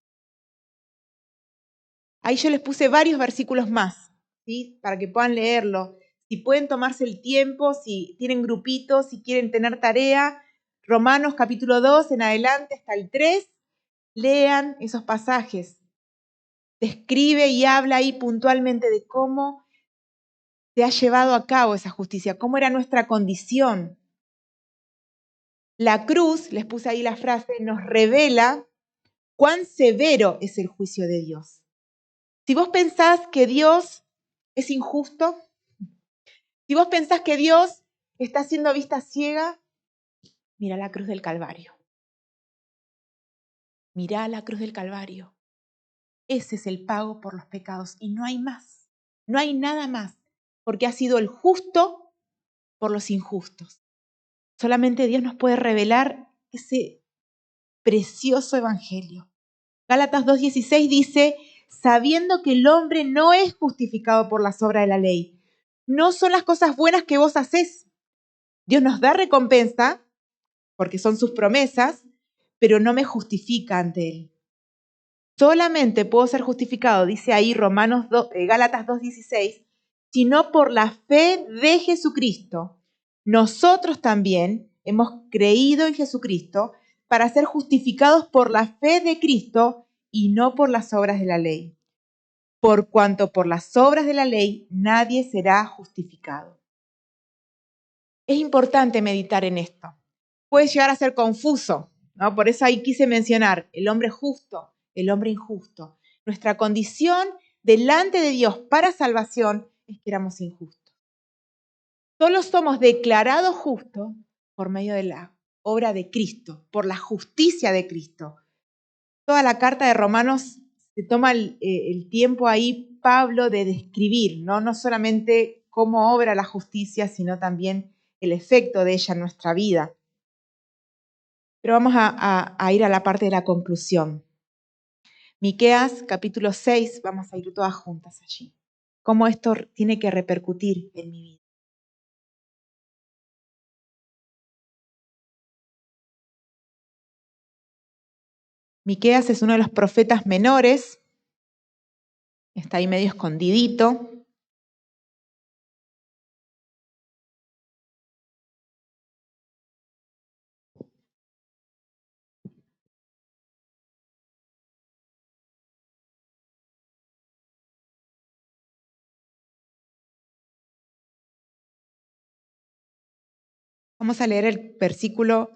Ahí yo les puse varios versículos más, ¿sí? Para que puedan leerlo. Si pueden tomarse el tiempo, si tienen grupitos, si quieren tener tarea, Romanos capítulo 2 en adelante hasta el 3, lean esos pasajes. Describe y habla ahí puntualmente de cómo se ha llevado a cabo esa justicia, cómo era nuestra condición. La cruz, les puse ahí la frase, nos revela cuán severo es el juicio de Dios. Si vos pensás que Dios es injusto, si vos pensás que Dios está haciendo vista ciega, mira la cruz del Calvario. Mirá la cruz del Calvario. Ese es el pago por los pecados y no hay más. No hay nada más, porque ha sido el justo por los injustos. Solamente Dios nos puede revelar ese precioso evangelio. Gálatas 2:16 dice, sabiendo que el hombre no es justificado por las obras de la ley. No son las cosas buenas que vos hacés. Dios nos da recompensa, porque son sus promesas, pero no me justifica ante Él. Solamente puedo ser justificado, dice ahí Gálatas 2:16, sino por la fe de Jesucristo. Nosotros también hemos creído en Jesucristo para ser justificados por la fe de Cristo y no por las obras de la ley. por cuanto por las obras de la ley nadie será justificado. Es importante meditar en esto. Puede llegar a ser confuso, ¿no? Por eso ahí quise mencionar el hombre justo, el hombre injusto. Nuestra condición delante de Dios para salvación es que éramos injustos. Solo somos declarados justos por medio de la obra de Cristo, por la justicia de Cristo. Toda la carta de Romanos se toma el tiempo ahí, Pablo, de describir, ¿no? No solamente cómo obra la justicia, sino también el efecto de ella en nuestra vida. Pero vamos a ir a la parte de la conclusión. Miqueas, capítulo 6, vamos a ir todas juntas allí. Cómo esto tiene que repercutir en mi vida. Miqueas es uno de los profetas menores, está ahí medio escondidito. Vamos a leer el versículo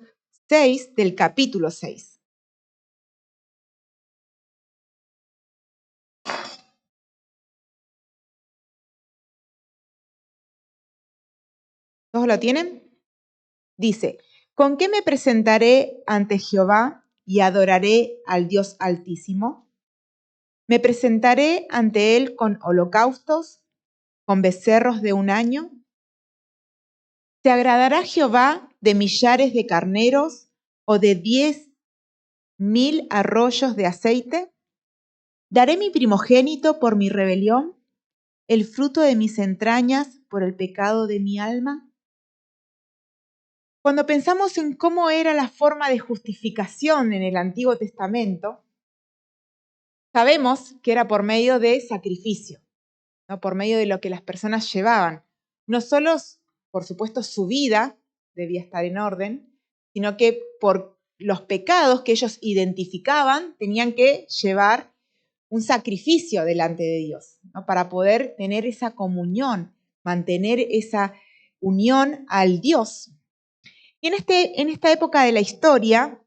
6 del capítulo 6. ¿Todos lo tienen? Dice, ¿con qué me presentaré ante Jehová y adoraré al Dios Altísimo? ¿Me presentaré ante él con holocaustos, con becerros de un año? ¿Se agradará Jehová de millares de carneros o de 10,000 arroyos de aceite? ¿Daré mi primogénito por mi rebelión, el fruto de mis entrañas por el pecado de mi alma? Cuando pensamos en cómo era la forma de justificación en el Antiguo Testamento, sabemos que era por medio de sacrificio, ¿no? Por medio de lo que las personas llevaban. No solo, por supuesto, su vida debía estar en orden, sino que por los pecados que ellos identificaban, tenían que llevar un sacrificio delante de Dios, ¿no? Para poder tener esa comunión, mantener esa unión al Dios. Y en esta época de la historia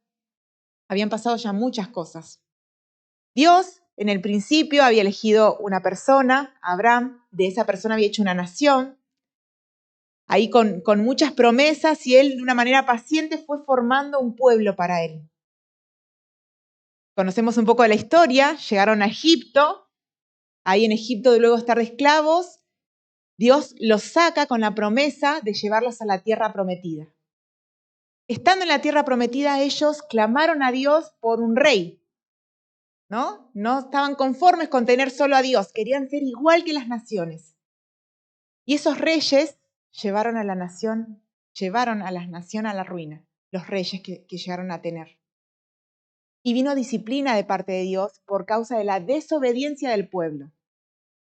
habían pasado ya muchas cosas. Dios, en el principio, había elegido una persona, Abraham, de esa persona había hecho una nación, ahí con muchas promesas, y él de una manera paciente fue formando un pueblo para él. Conocemos un poco de la historia, llegaron a Egipto, ahí en Egipto de luego estar de esclavos, Dios los saca con la promesa de llevarlos a la tierra prometida. Estando en la tierra prometida, ellos clamaron a Dios por un rey, ¿no? No estaban conformes con tener solo a Dios, querían ser igual que las naciones. Y esos reyes llevaron a la nación a la ruina, los reyes que llegaron a tener. Y vino disciplina de parte de Dios por causa de la desobediencia del pueblo,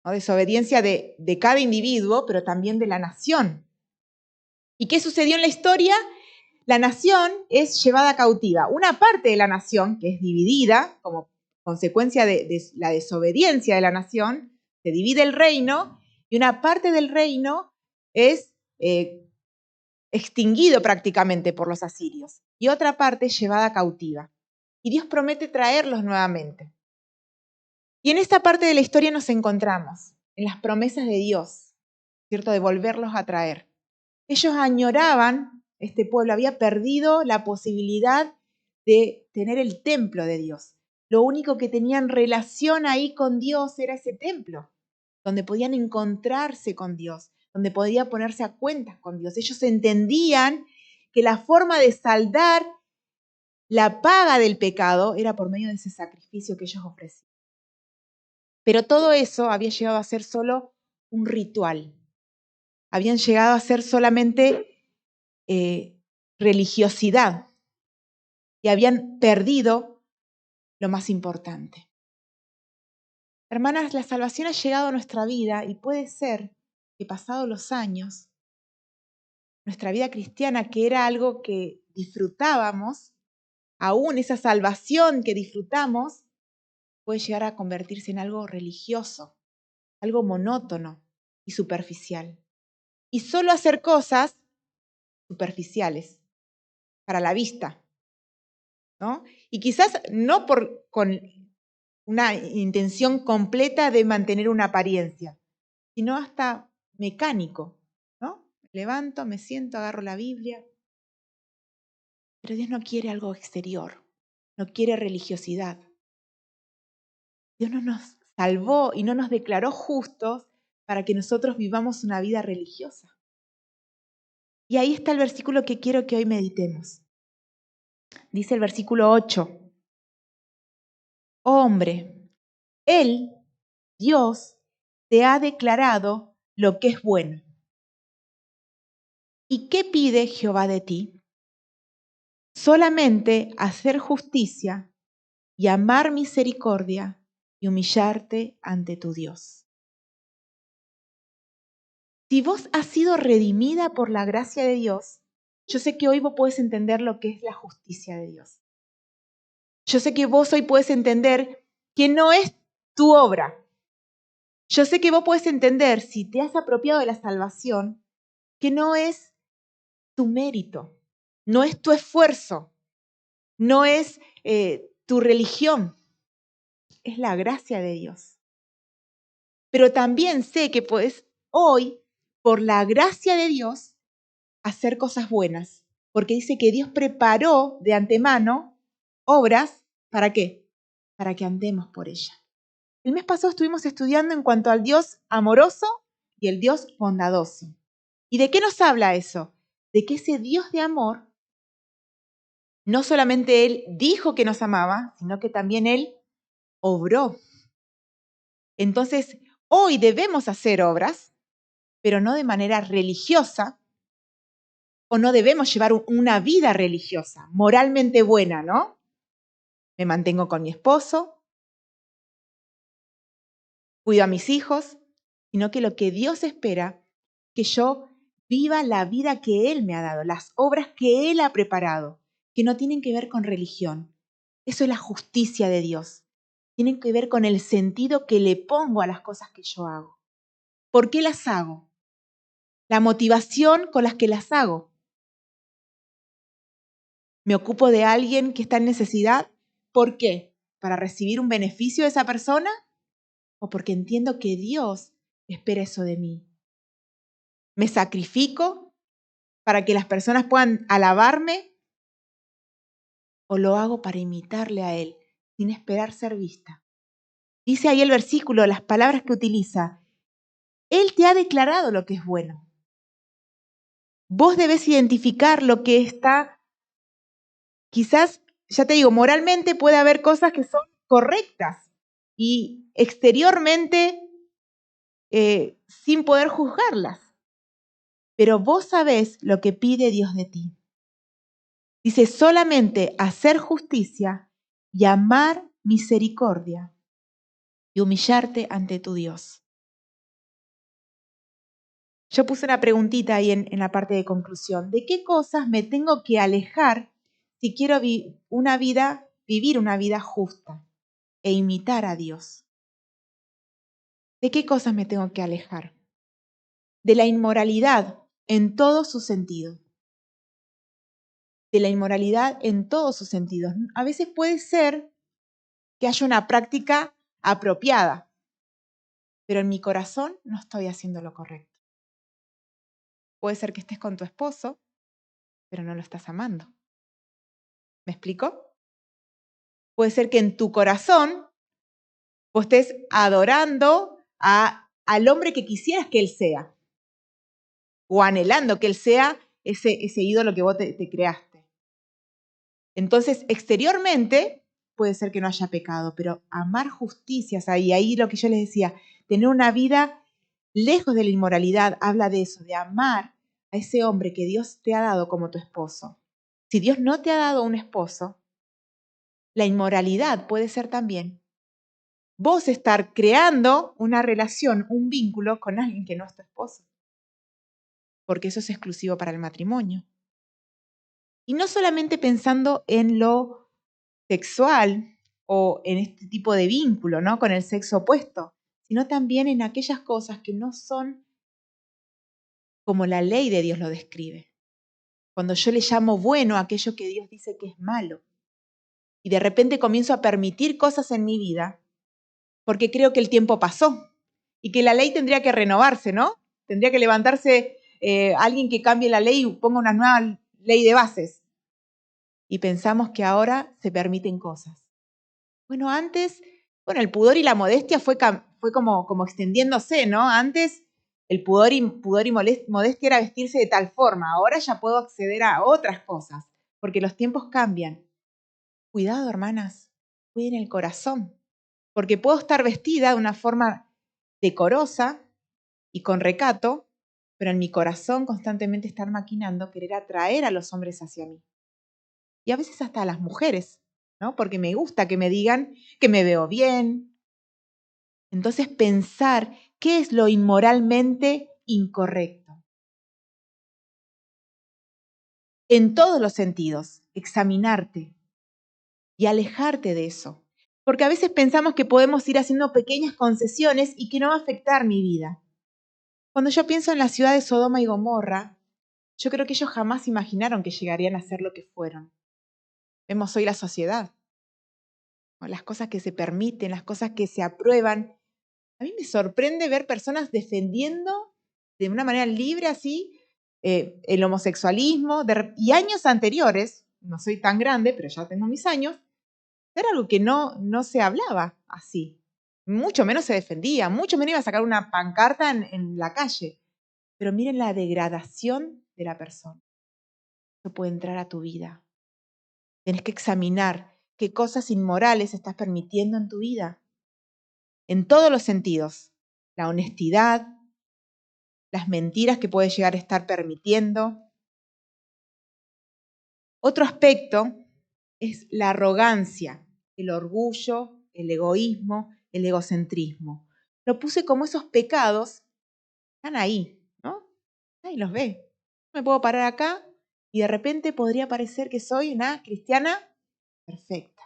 ¿no? Desobediencia de cada individuo, pero también de la nación. ¿Y qué sucedió en la historia? La nación es llevada cautiva. Una parte de la nación, que es dividida como consecuencia de la desobediencia de la nación, se divide el reino, y una parte del reino es extinguido prácticamente por los asirios, y otra parte llevada cautiva. Y Dios promete traerlos nuevamente. Y en esta parte de la historia nos encontramos, en las promesas de Dios, ¿cierto? De volverlos a traer. Ellos añoraban, este pueblo había perdido la posibilidad de tener el templo de Dios. Lo único que tenían relación ahí con Dios era ese templo, donde podían encontrarse con Dios, donde podían ponerse a cuentas con Dios. Ellos entendían que la forma de saldar la paga del pecado era por medio de ese sacrificio que ellos ofrecían. Pero todo eso había llegado a ser solo un ritual. Habían llegado a ser solamente religiosidad y habían perdido lo más importante. Hermanas, la salvación ha llegado a nuestra vida y puede ser que pasados los años, nuestra vida cristiana, que era algo que disfrutábamos, aún esa salvación que disfrutamos, puede llegar a convertirse en algo religioso, algo monótono y superficial. Y solo hacer cosas superficiales para la vista, ¿no? Y quizás no con una intención completa de mantener una apariencia, sino hasta mecánico, ¿no? Me levanto, me siento, agarro la Biblia. Pero Dios no quiere algo exterior, no quiere religiosidad. Dios no nos salvó y no nos declaró justos para que nosotros vivamos una vida religiosa. Y ahí está el versículo que quiero que hoy meditemos. Dice el versículo 8. Hombre, Él, Dios, te ha declarado lo que es bueno. ¿Y qué pide Jehová de ti? Solamente hacer justicia y amar misericordia y humillarte ante tu Dios. Si vos has sido redimida por la gracia de Dios, yo sé que hoy vos podés entender lo que es la justicia de Dios. Yo sé que vos hoy podés entender que no es tu obra. Yo sé que vos podés entender, si te has apropiado de la salvación, que no es tu mérito, no es tu esfuerzo, no es tu religión, es la gracia de Dios. Pero también sé que podés hoy, por la gracia de Dios, hacer cosas buenas, porque dice que Dios preparó de antemano obras, ¿para qué? Para que andemos por ella. El mes pasado estuvimos estudiando en cuanto al Dios amoroso y el Dios bondadoso. ¿Y de qué nos habla eso? De que ese Dios de amor, no solamente Él dijo que nos amaba, sino que también Él obró. Entonces, hoy debemos hacer obras, pero no de manera religiosa, o no debemos llevar una vida religiosa, moralmente buena, ¿no? Me mantengo con mi esposo, cuido a mis hijos, sino que lo que Dios espera, que yo viva la vida que Él me ha dado, las obras que Él ha preparado, que no tienen que ver con religión. Eso es la justicia de Dios. Tienen que ver con el sentido que le pongo a las cosas que yo hago. ¿Por qué las hago? La motivación con las que las hago. ¿Me ocupo de alguien que está en necesidad? ¿Por qué? ¿Para recibir un beneficio de esa persona? ¿O porque entiendo que Dios espera eso de mí? ¿Me sacrifico para que las personas puedan alabarme? ¿O lo hago para imitarle a Él, sin esperar ser vista? Dice ahí el versículo, las palabras que utiliza. Él te ha declarado lo que es bueno. Vos debés identificar lo que está, quizás, ya te digo, moralmente puede haber cosas que son correctas y exteriormente sin poder juzgarlas. Pero vos sabés lo que pide Dios de ti. Dice, solamente hacer justicia y amar misericordia y humillarte ante tu Dios. Yo puse una preguntita ahí en la parte de conclusión. ¿De qué cosas me tengo que alejar si quiero vivir una vida justa e imitar a Dios? ¿De qué cosas me tengo que alejar? De la inmoralidad en todo su sentido. De la inmoralidad en todos sus sentidos. A veces puede ser que haya una práctica apropiada, pero en mi corazón no estoy haciendo lo correcto. Puede ser que estés con tu esposo, pero no lo estás amando. ¿Me explico? Puede ser que en tu corazón vos estés adorando al hombre que quisieras que él sea, o anhelando que él sea ese ídolo que vos te creaste. Entonces, exteriormente puede ser que no haya pecado, pero amar justicias ahí lo que yo les decía, tener una vida lejos de la inmoralidad, habla de eso, de amar a ese hombre que Dios te ha dado como tu esposo. Si Dios no te ha dado un esposo, la inmoralidad puede ser también vos estar creando una relación, un vínculo con alguien que no es tu esposo, porque eso es exclusivo para el matrimonio. Y no solamente pensando en lo sexual o en este tipo de vínculo, ¿no? Con el sexo opuesto, sino también en aquellas cosas que no son como la ley de Dios lo describe. Cuando yo le llamo bueno a aquello que Dios dice que es malo. Y de repente comienzo a permitir cosas en mi vida porque creo que el tiempo pasó y que la ley tendría que renovarse, ¿no? Tendría que levantarse alguien que cambie la ley y ponga una nueva ley de bases. Y pensamos que ahora se permiten cosas. Bueno, antes, el pudor y la modestia fue como extendiéndose, ¿no? Antes el pudor y modestia era vestirse de tal forma. Ahora ya puedo acceder a otras cosas, porque los tiempos cambian. Cuidado, hermanas, cuiden el corazón, porque puedo estar vestida de una forma decorosa y con recato, pero en mi corazón constantemente estar maquinando, querer atraer a los hombres hacia mí. Y a veces hasta a las mujeres, ¿no? Porque me gusta que me digan que me veo bien. Entonces pensar qué es lo inmoralmente incorrecto. En todos los sentidos, examinarte y alejarte de eso. Porque a veces pensamos que podemos ir haciendo pequeñas concesiones y que no va a afectar mi vida. Cuando yo pienso en la ciudad de Sodoma y Gomorra, yo creo que ellos jamás imaginaron que llegarían a ser lo que fueron. Vemos hoy la sociedad, ¿no? Las cosas que se permiten, las cosas que se aprueban. A mí me sorprende ver personas defendiendo de una manera libre así el homosexualismo y años anteriores, no soy tan grande, pero ya tengo mis años, era algo que no se hablaba así. Mucho menos se defendía, mucho menos iba a sacar una pancarta en la calle. Pero miren la degradación de la persona. Eso puede entrar a tu vida. Tenés que examinar qué cosas inmorales estás permitiendo en tu vida. En todos los sentidos. La honestidad, las mentiras que puedes llegar a estar permitiendo. Otro aspecto es la arrogancia, el orgullo, el egoísmo, el egocentrismo. Lo puse como esos pecados, están ahí, ¿no? Ahí los ve. Me puedo parar acá y de repente podría parecer que soy una cristiana perfecta.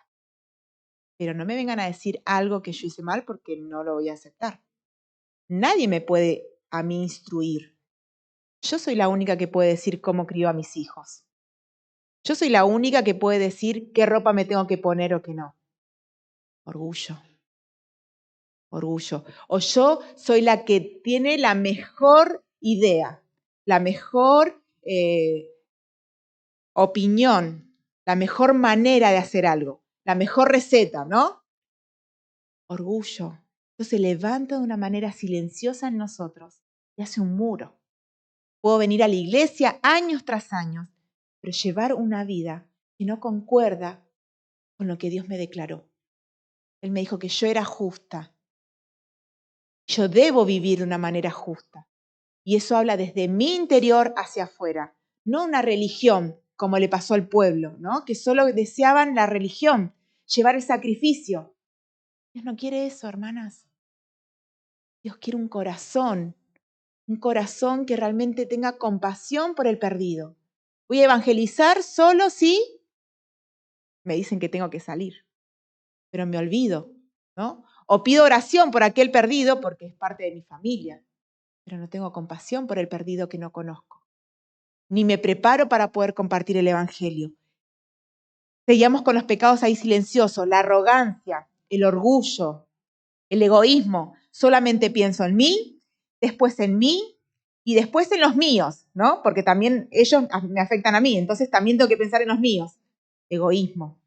Pero no me vengan a decir algo que yo hice mal porque no lo voy a aceptar. Nadie me puede a mí instruir. Yo soy la única que puede decir cómo crió a mis hijos. Yo soy la única que puede decir qué ropa me tengo que poner o qué no. Orgullo. Orgullo. O yo soy la que tiene la mejor idea, la mejor opinión, la mejor manera de hacer algo, la mejor receta, ¿no? Orgullo. Eso se levanta de una manera silenciosa en nosotros y hace un muro. Puedo venir a la iglesia años tras años, pero llevar una vida que no concuerda con lo que Dios me declaró. Él me dijo que yo era justa. Yo debo vivir de una manera justa. Y eso habla desde mi interior hacia afuera, no una religión, como le pasó al pueblo, ¿no? Que solo deseaban la religión, llevar el sacrificio. Dios no quiere eso, hermanas. Dios quiere un corazón que realmente tenga compasión por el perdido. Voy a evangelizar solo si me dicen que tengo que salir, pero me olvido, ¿no? O pido oración por aquel perdido porque es parte de mi familia, pero no tengo compasión por el perdido que no conozco. Ni me preparo para poder compartir el evangelio. Seguíamos con los pecados ahí silenciosos, la arrogancia, el orgullo, el egoísmo. Solamente pienso en mí, después en mí y después en los míos, ¿no? Porque también ellos me afectan a mí, entonces también tengo que pensar en los míos. Egoísmo,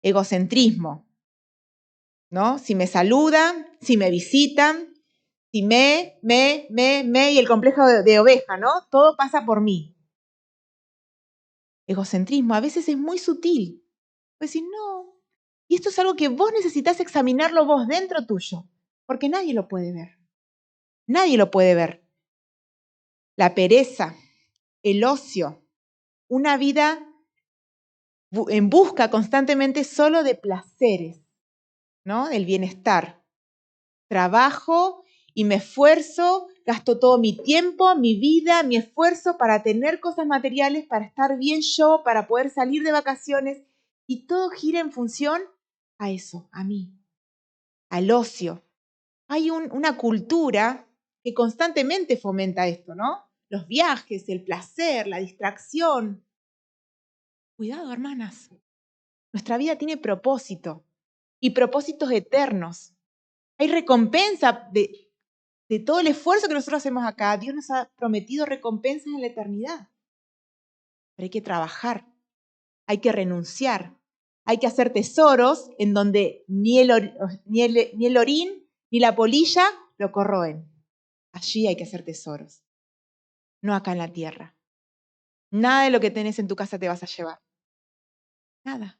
egocentrismo, ¿no? Si me saludan, si me visitan, si y el complejo de oveja, ¿no? Todo pasa por mí. Egocentrismo a veces es muy sutil. Pues decir, no. Y esto es algo que vos necesitas examinarlo vos dentro tuyo, porque nadie lo puede ver. Nadie lo puede ver. La pereza, el ocio, una vida en busca constantemente solo de placeres, ¿no? Del bienestar. Trabajo y me esfuerzo, gasto todo mi tiempo, mi vida, mi esfuerzo para tener cosas materiales, para estar bien yo, para poder salir de vacaciones. Y todo gira en función a eso, a mí, al ocio. Hay una cultura que constantemente fomenta esto, ¿no? Los viajes, el placer, la distracción. Cuidado, hermanas. Nuestra vida tiene propósito y propósitos eternos. Hay recompensa de todo el esfuerzo que nosotros hacemos acá. Dios nos ha prometido recompensas en la eternidad. Pero hay que trabajar, hay que renunciar, hay que hacer tesoros en donde ni el orín ni la polilla lo corroen. Allí hay que hacer tesoros, no acá en la tierra. Nada de lo que tenés en tu casa te vas a llevar. Nada.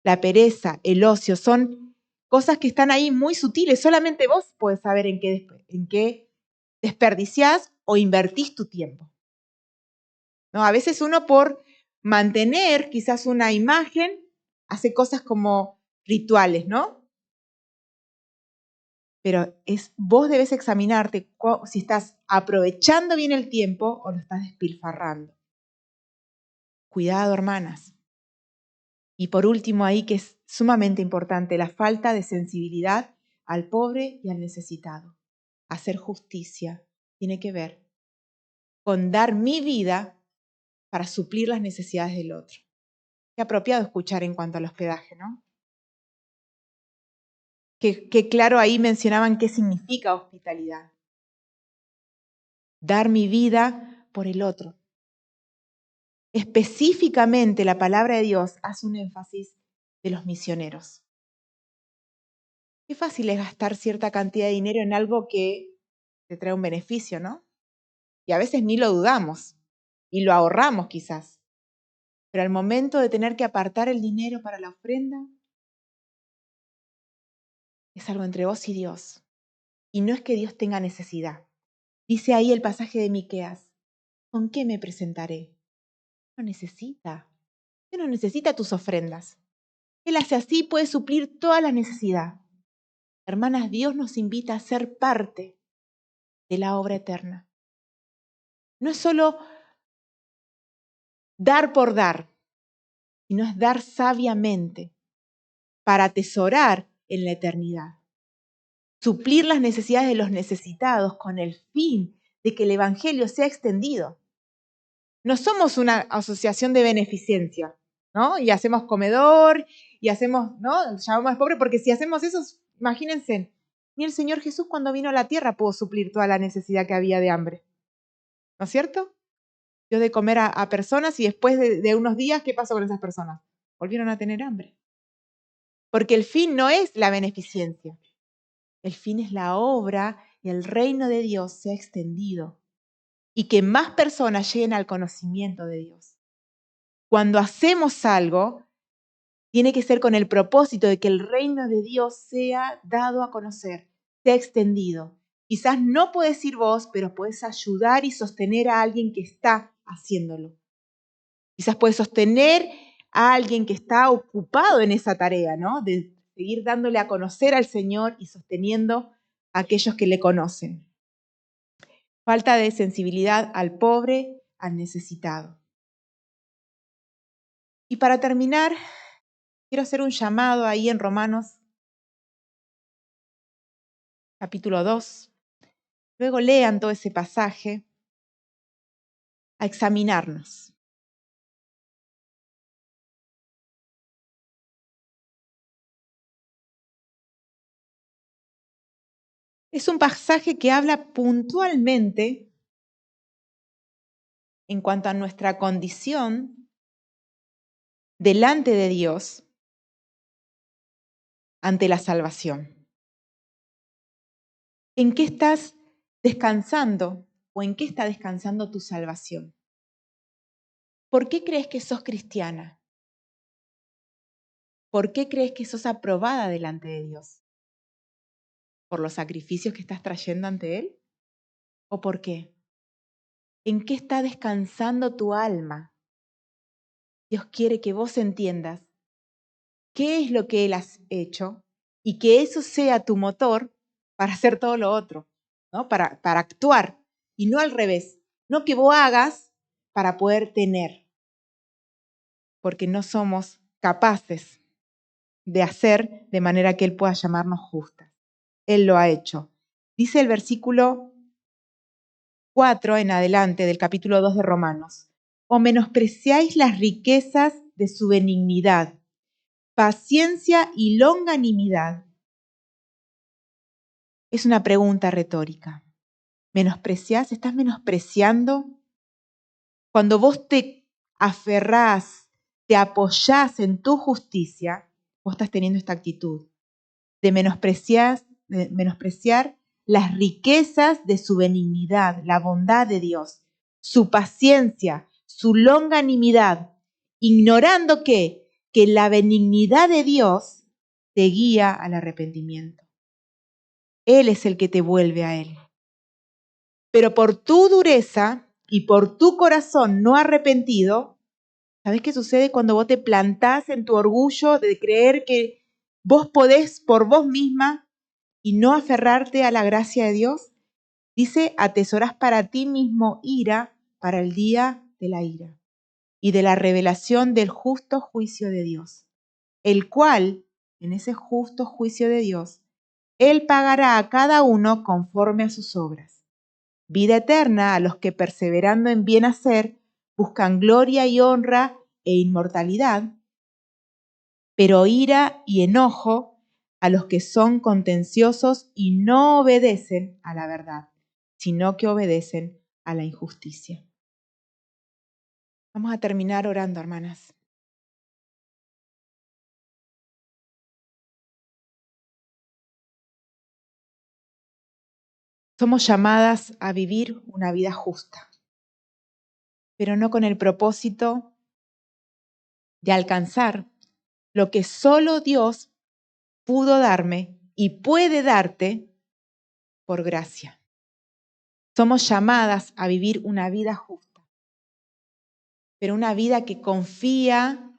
La pereza, el ocio, son cosas que están ahí muy sutiles. Solamente vos podés saber en qué desperdiciás o invertís tu tiempo. ¿No? A veces uno por mantener quizás una imagen hace cosas como rituales, ¿no? Pero vos debes examinarte si estás aprovechando bien el tiempo o lo estás despilfarrando. Cuidado, hermanas. Y por último, ahí que es sumamente importante, la falta de sensibilidad al pobre y al necesitado. Hacer justicia tiene que ver con dar mi vida para suplir las necesidades del otro. Qué apropiado escuchar en cuanto al hospedaje, ¿no? Que claro, ahí mencionaban qué significa hospitalidad. Dar mi vida por el otro. Específicamente la palabra de Dios hace un énfasis de los misioneros. Qué fácil es gastar cierta cantidad de dinero en algo que te trae un beneficio, ¿no? Y a veces ni lo dudamos y lo ahorramos quizás. Pero al momento de tener que apartar el dinero para la ofrenda, es algo entre vos y Dios. Y no es que Dios tenga necesidad. Dice ahí el pasaje de Miqueas, ¿con qué me presentaré? No necesita. Él no necesita tus ofrendas. Él hace así, puede suplir toda la necesidad. Hermanas, Dios nos invita a ser parte de la obra eterna. No es solo dar por dar, sino es dar sabiamente para atesorar en la eternidad. Suplir las necesidades de los necesitados con el fin de que el Evangelio sea extendido. No somos una asociación de beneficencia, ¿no? Y hacemos comedor y hacemos, ¿no? Llamamos al pobre, porque si hacemos eso, imagínense, ni el Señor Jesús cuando vino a la tierra pudo suplir toda la necesidad que había de hambre. ¿No es cierto? Dio de comer a personas y después de unos días, ¿qué pasó con esas personas? Volvieron a tener hambre. Porque el fin no es la beneficencia. El fin es la obra y el reino de Dios sea extendido y que más personas lleguen al conocimiento de Dios. Cuando hacemos algo, tiene que ser con el propósito de que el reino de Dios sea dado a conocer, sea extendido. Quizás no puedes ir vos, pero puedes ayudar y sostener a alguien que está haciéndolo. Quizás puedes sostener a alguien que está ocupado en esa tarea, ¿no? De seguir dándole a conocer al Señor y sosteniendo a aquellos que le conocen. Falta de sensibilidad al pobre, al necesitado. Y para terminar, quiero hacer un llamado ahí en Romanos, capítulo 2. Luego lean todo ese pasaje, a examinarnos. Es un pasaje que habla puntualmente en cuanto a nuestra condición delante de Dios ante la salvación. ¿En qué estás descansando o en qué está descansando tu salvación? ¿Por qué crees que sos cristiana? ¿Por qué crees que sos aprobada delante de Dios? ¿Por los sacrificios que estás trayendo ante Él? ¿O por qué? ¿En qué está descansando tu alma? Dios quiere que vos entiendas qué es lo que Él has hecho y que eso sea tu motor para hacer todo lo otro, ¿no? Para actuar y no al revés. No que vos hagas para poder tener, porque no somos capaces de hacer de manera que Él pueda llamarnos justas. Él lo ha hecho. Dice el versículo 4 en adelante del capítulo 2 de Romanos: ¿o menospreciáis las riquezas de su benignidad, paciencia y longanimidad? Es una pregunta retórica. ¿Menospreciás? ¿Estás menospreciando? Cuando vos te aferrás, te apoyás en tu justicia, vos estás teniendo esta actitud de menospreciar las riquezas de su benignidad, la bondad de Dios, su paciencia, su longanimidad, ignorando que la benignidad de Dios te guía al arrepentimiento. Él es el que te vuelve a Él. Pero por tu dureza y por tu corazón no arrepentido, ¿sabés qué sucede cuando vos te plantás en tu orgullo de creer que vos podés por vos misma y no aferrarte a la gracia de Dios? Dice, atesorás para ti mismo ira para el día de la ira y de la revelación del justo juicio de Dios, el cual, en ese justo juicio de Dios, Él pagará a cada uno conforme a sus obras. Vida eterna a los que perseverando en bien hacer buscan gloria y honra e inmortalidad, pero ira y enojo a los que son contenciosos y no obedecen a la verdad, sino que obedecen a la injusticia. Vamos a terminar orando, hermanas. Somos llamadas a vivir una vida justa, pero no con el propósito de alcanzar lo que solo Dios pudo darme y puede darte por gracia. Somos llamadas a vivir una vida justa, pero una vida que confía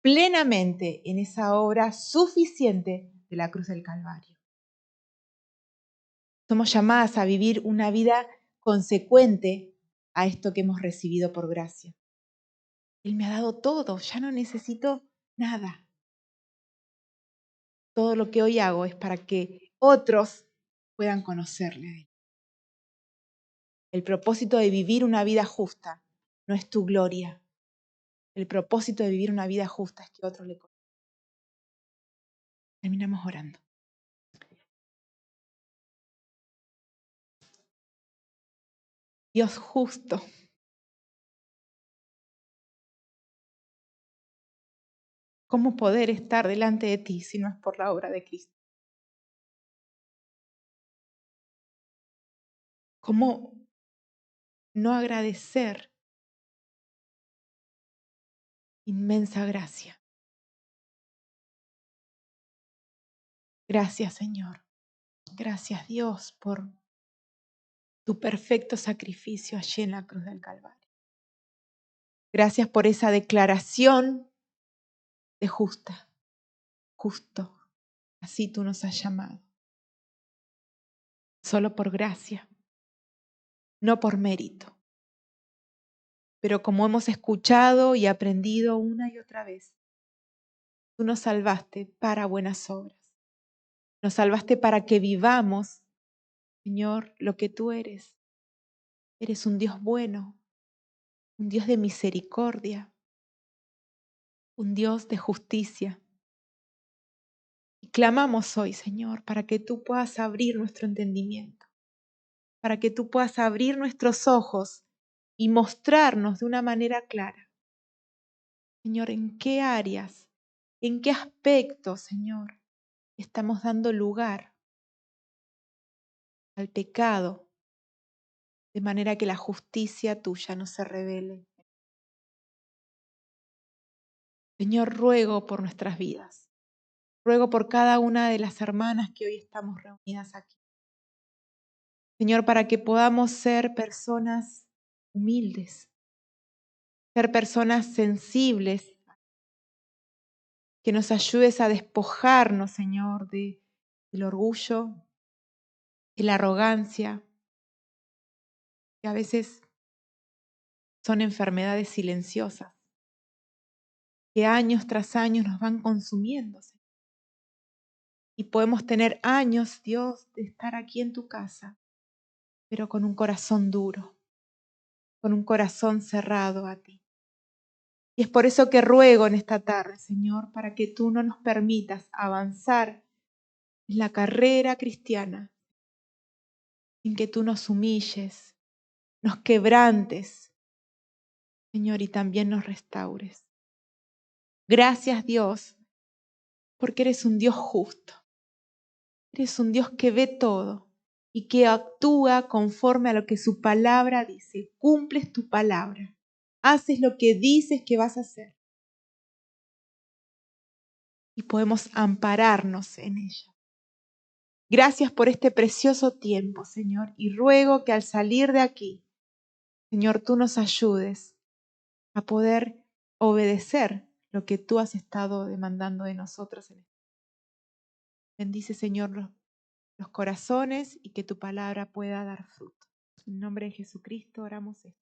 plenamente en esa obra suficiente de la cruz del Calvario. Somos llamadas a vivir una vida consecuente a esto que hemos recibido por gracia. Él me ha dado todo, ya no necesito nada. Todo lo que hoy hago es para que otros puedan conocerle a Él. El propósito de vivir una vida justa no es tu gloria. El propósito de vivir una vida justa es que otros le conozcan. Terminamos orando. Dios justo, ¿cómo poder estar delante de ti si no es por la obra de Cristo? ¿Cómo no agradecer inmensa gracia? Gracias, Señor. Gracias, Dios, por tu perfecto sacrificio allí en la cruz del Calvario. Gracias por esa declaración de justa, justo. Así tú nos has llamado. Solo por gracia, no por mérito. Pero como hemos escuchado y aprendido una y otra vez, tú nos salvaste para buenas obras. Nos salvaste para que vivamos, Señor, lo que tú eres. Eres un Dios bueno, un Dios de misericordia, un Dios de justicia. Y clamamos hoy, Señor, para que tú puedas abrir nuestro entendimiento, para que tú puedas abrir nuestros ojos y mostrarnos de una manera clara, Señor, en qué áreas, en qué aspectos, Señor, estamos dando lugar al pecado, de manera que la justicia tuya no se revele. Señor, ruego por nuestras vidas. Ruego por cada una de las hermanas que hoy estamos reunidas aquí. Señor, para que podamos ser personas humildes, ser personas sensibles, que nos ayudes a despojarnos, Señor, del orgullo, de la arrogancia, que a veces son enfermedades silenciosas, que años tras años nos van consumiendo, Señor. Y podemos tener años, Dios, de estar aquí en tu casa, pero con un corazón duro, con un corazón cerrado a ti. Y es por eso que ruego en esta tarde, Señor, para que tú no nos permitas avanzar en la carrera cristiana sin que tú nos humilles, nos quebrantes, Señor, y también nos restaures. Gracias, Dios, porque eres un Dios justo. Eres un Dios que ve todo y que actúa conforme a lo que su palabra dice. Cumples tu palabra. Haces lo que dices que vas a hacer. Y podemos ampararnos en ella. Gracias por este precioso tiempo, Señor. Y ruego que al salir de aquí, Señor, tú nos ayudes a poder obedecer lo que tú has estado demandando de nosotros. Bendice, Señor, los corazones y que tu palabra pueda dar fruto. En nombre de Jesucristo oramos esto.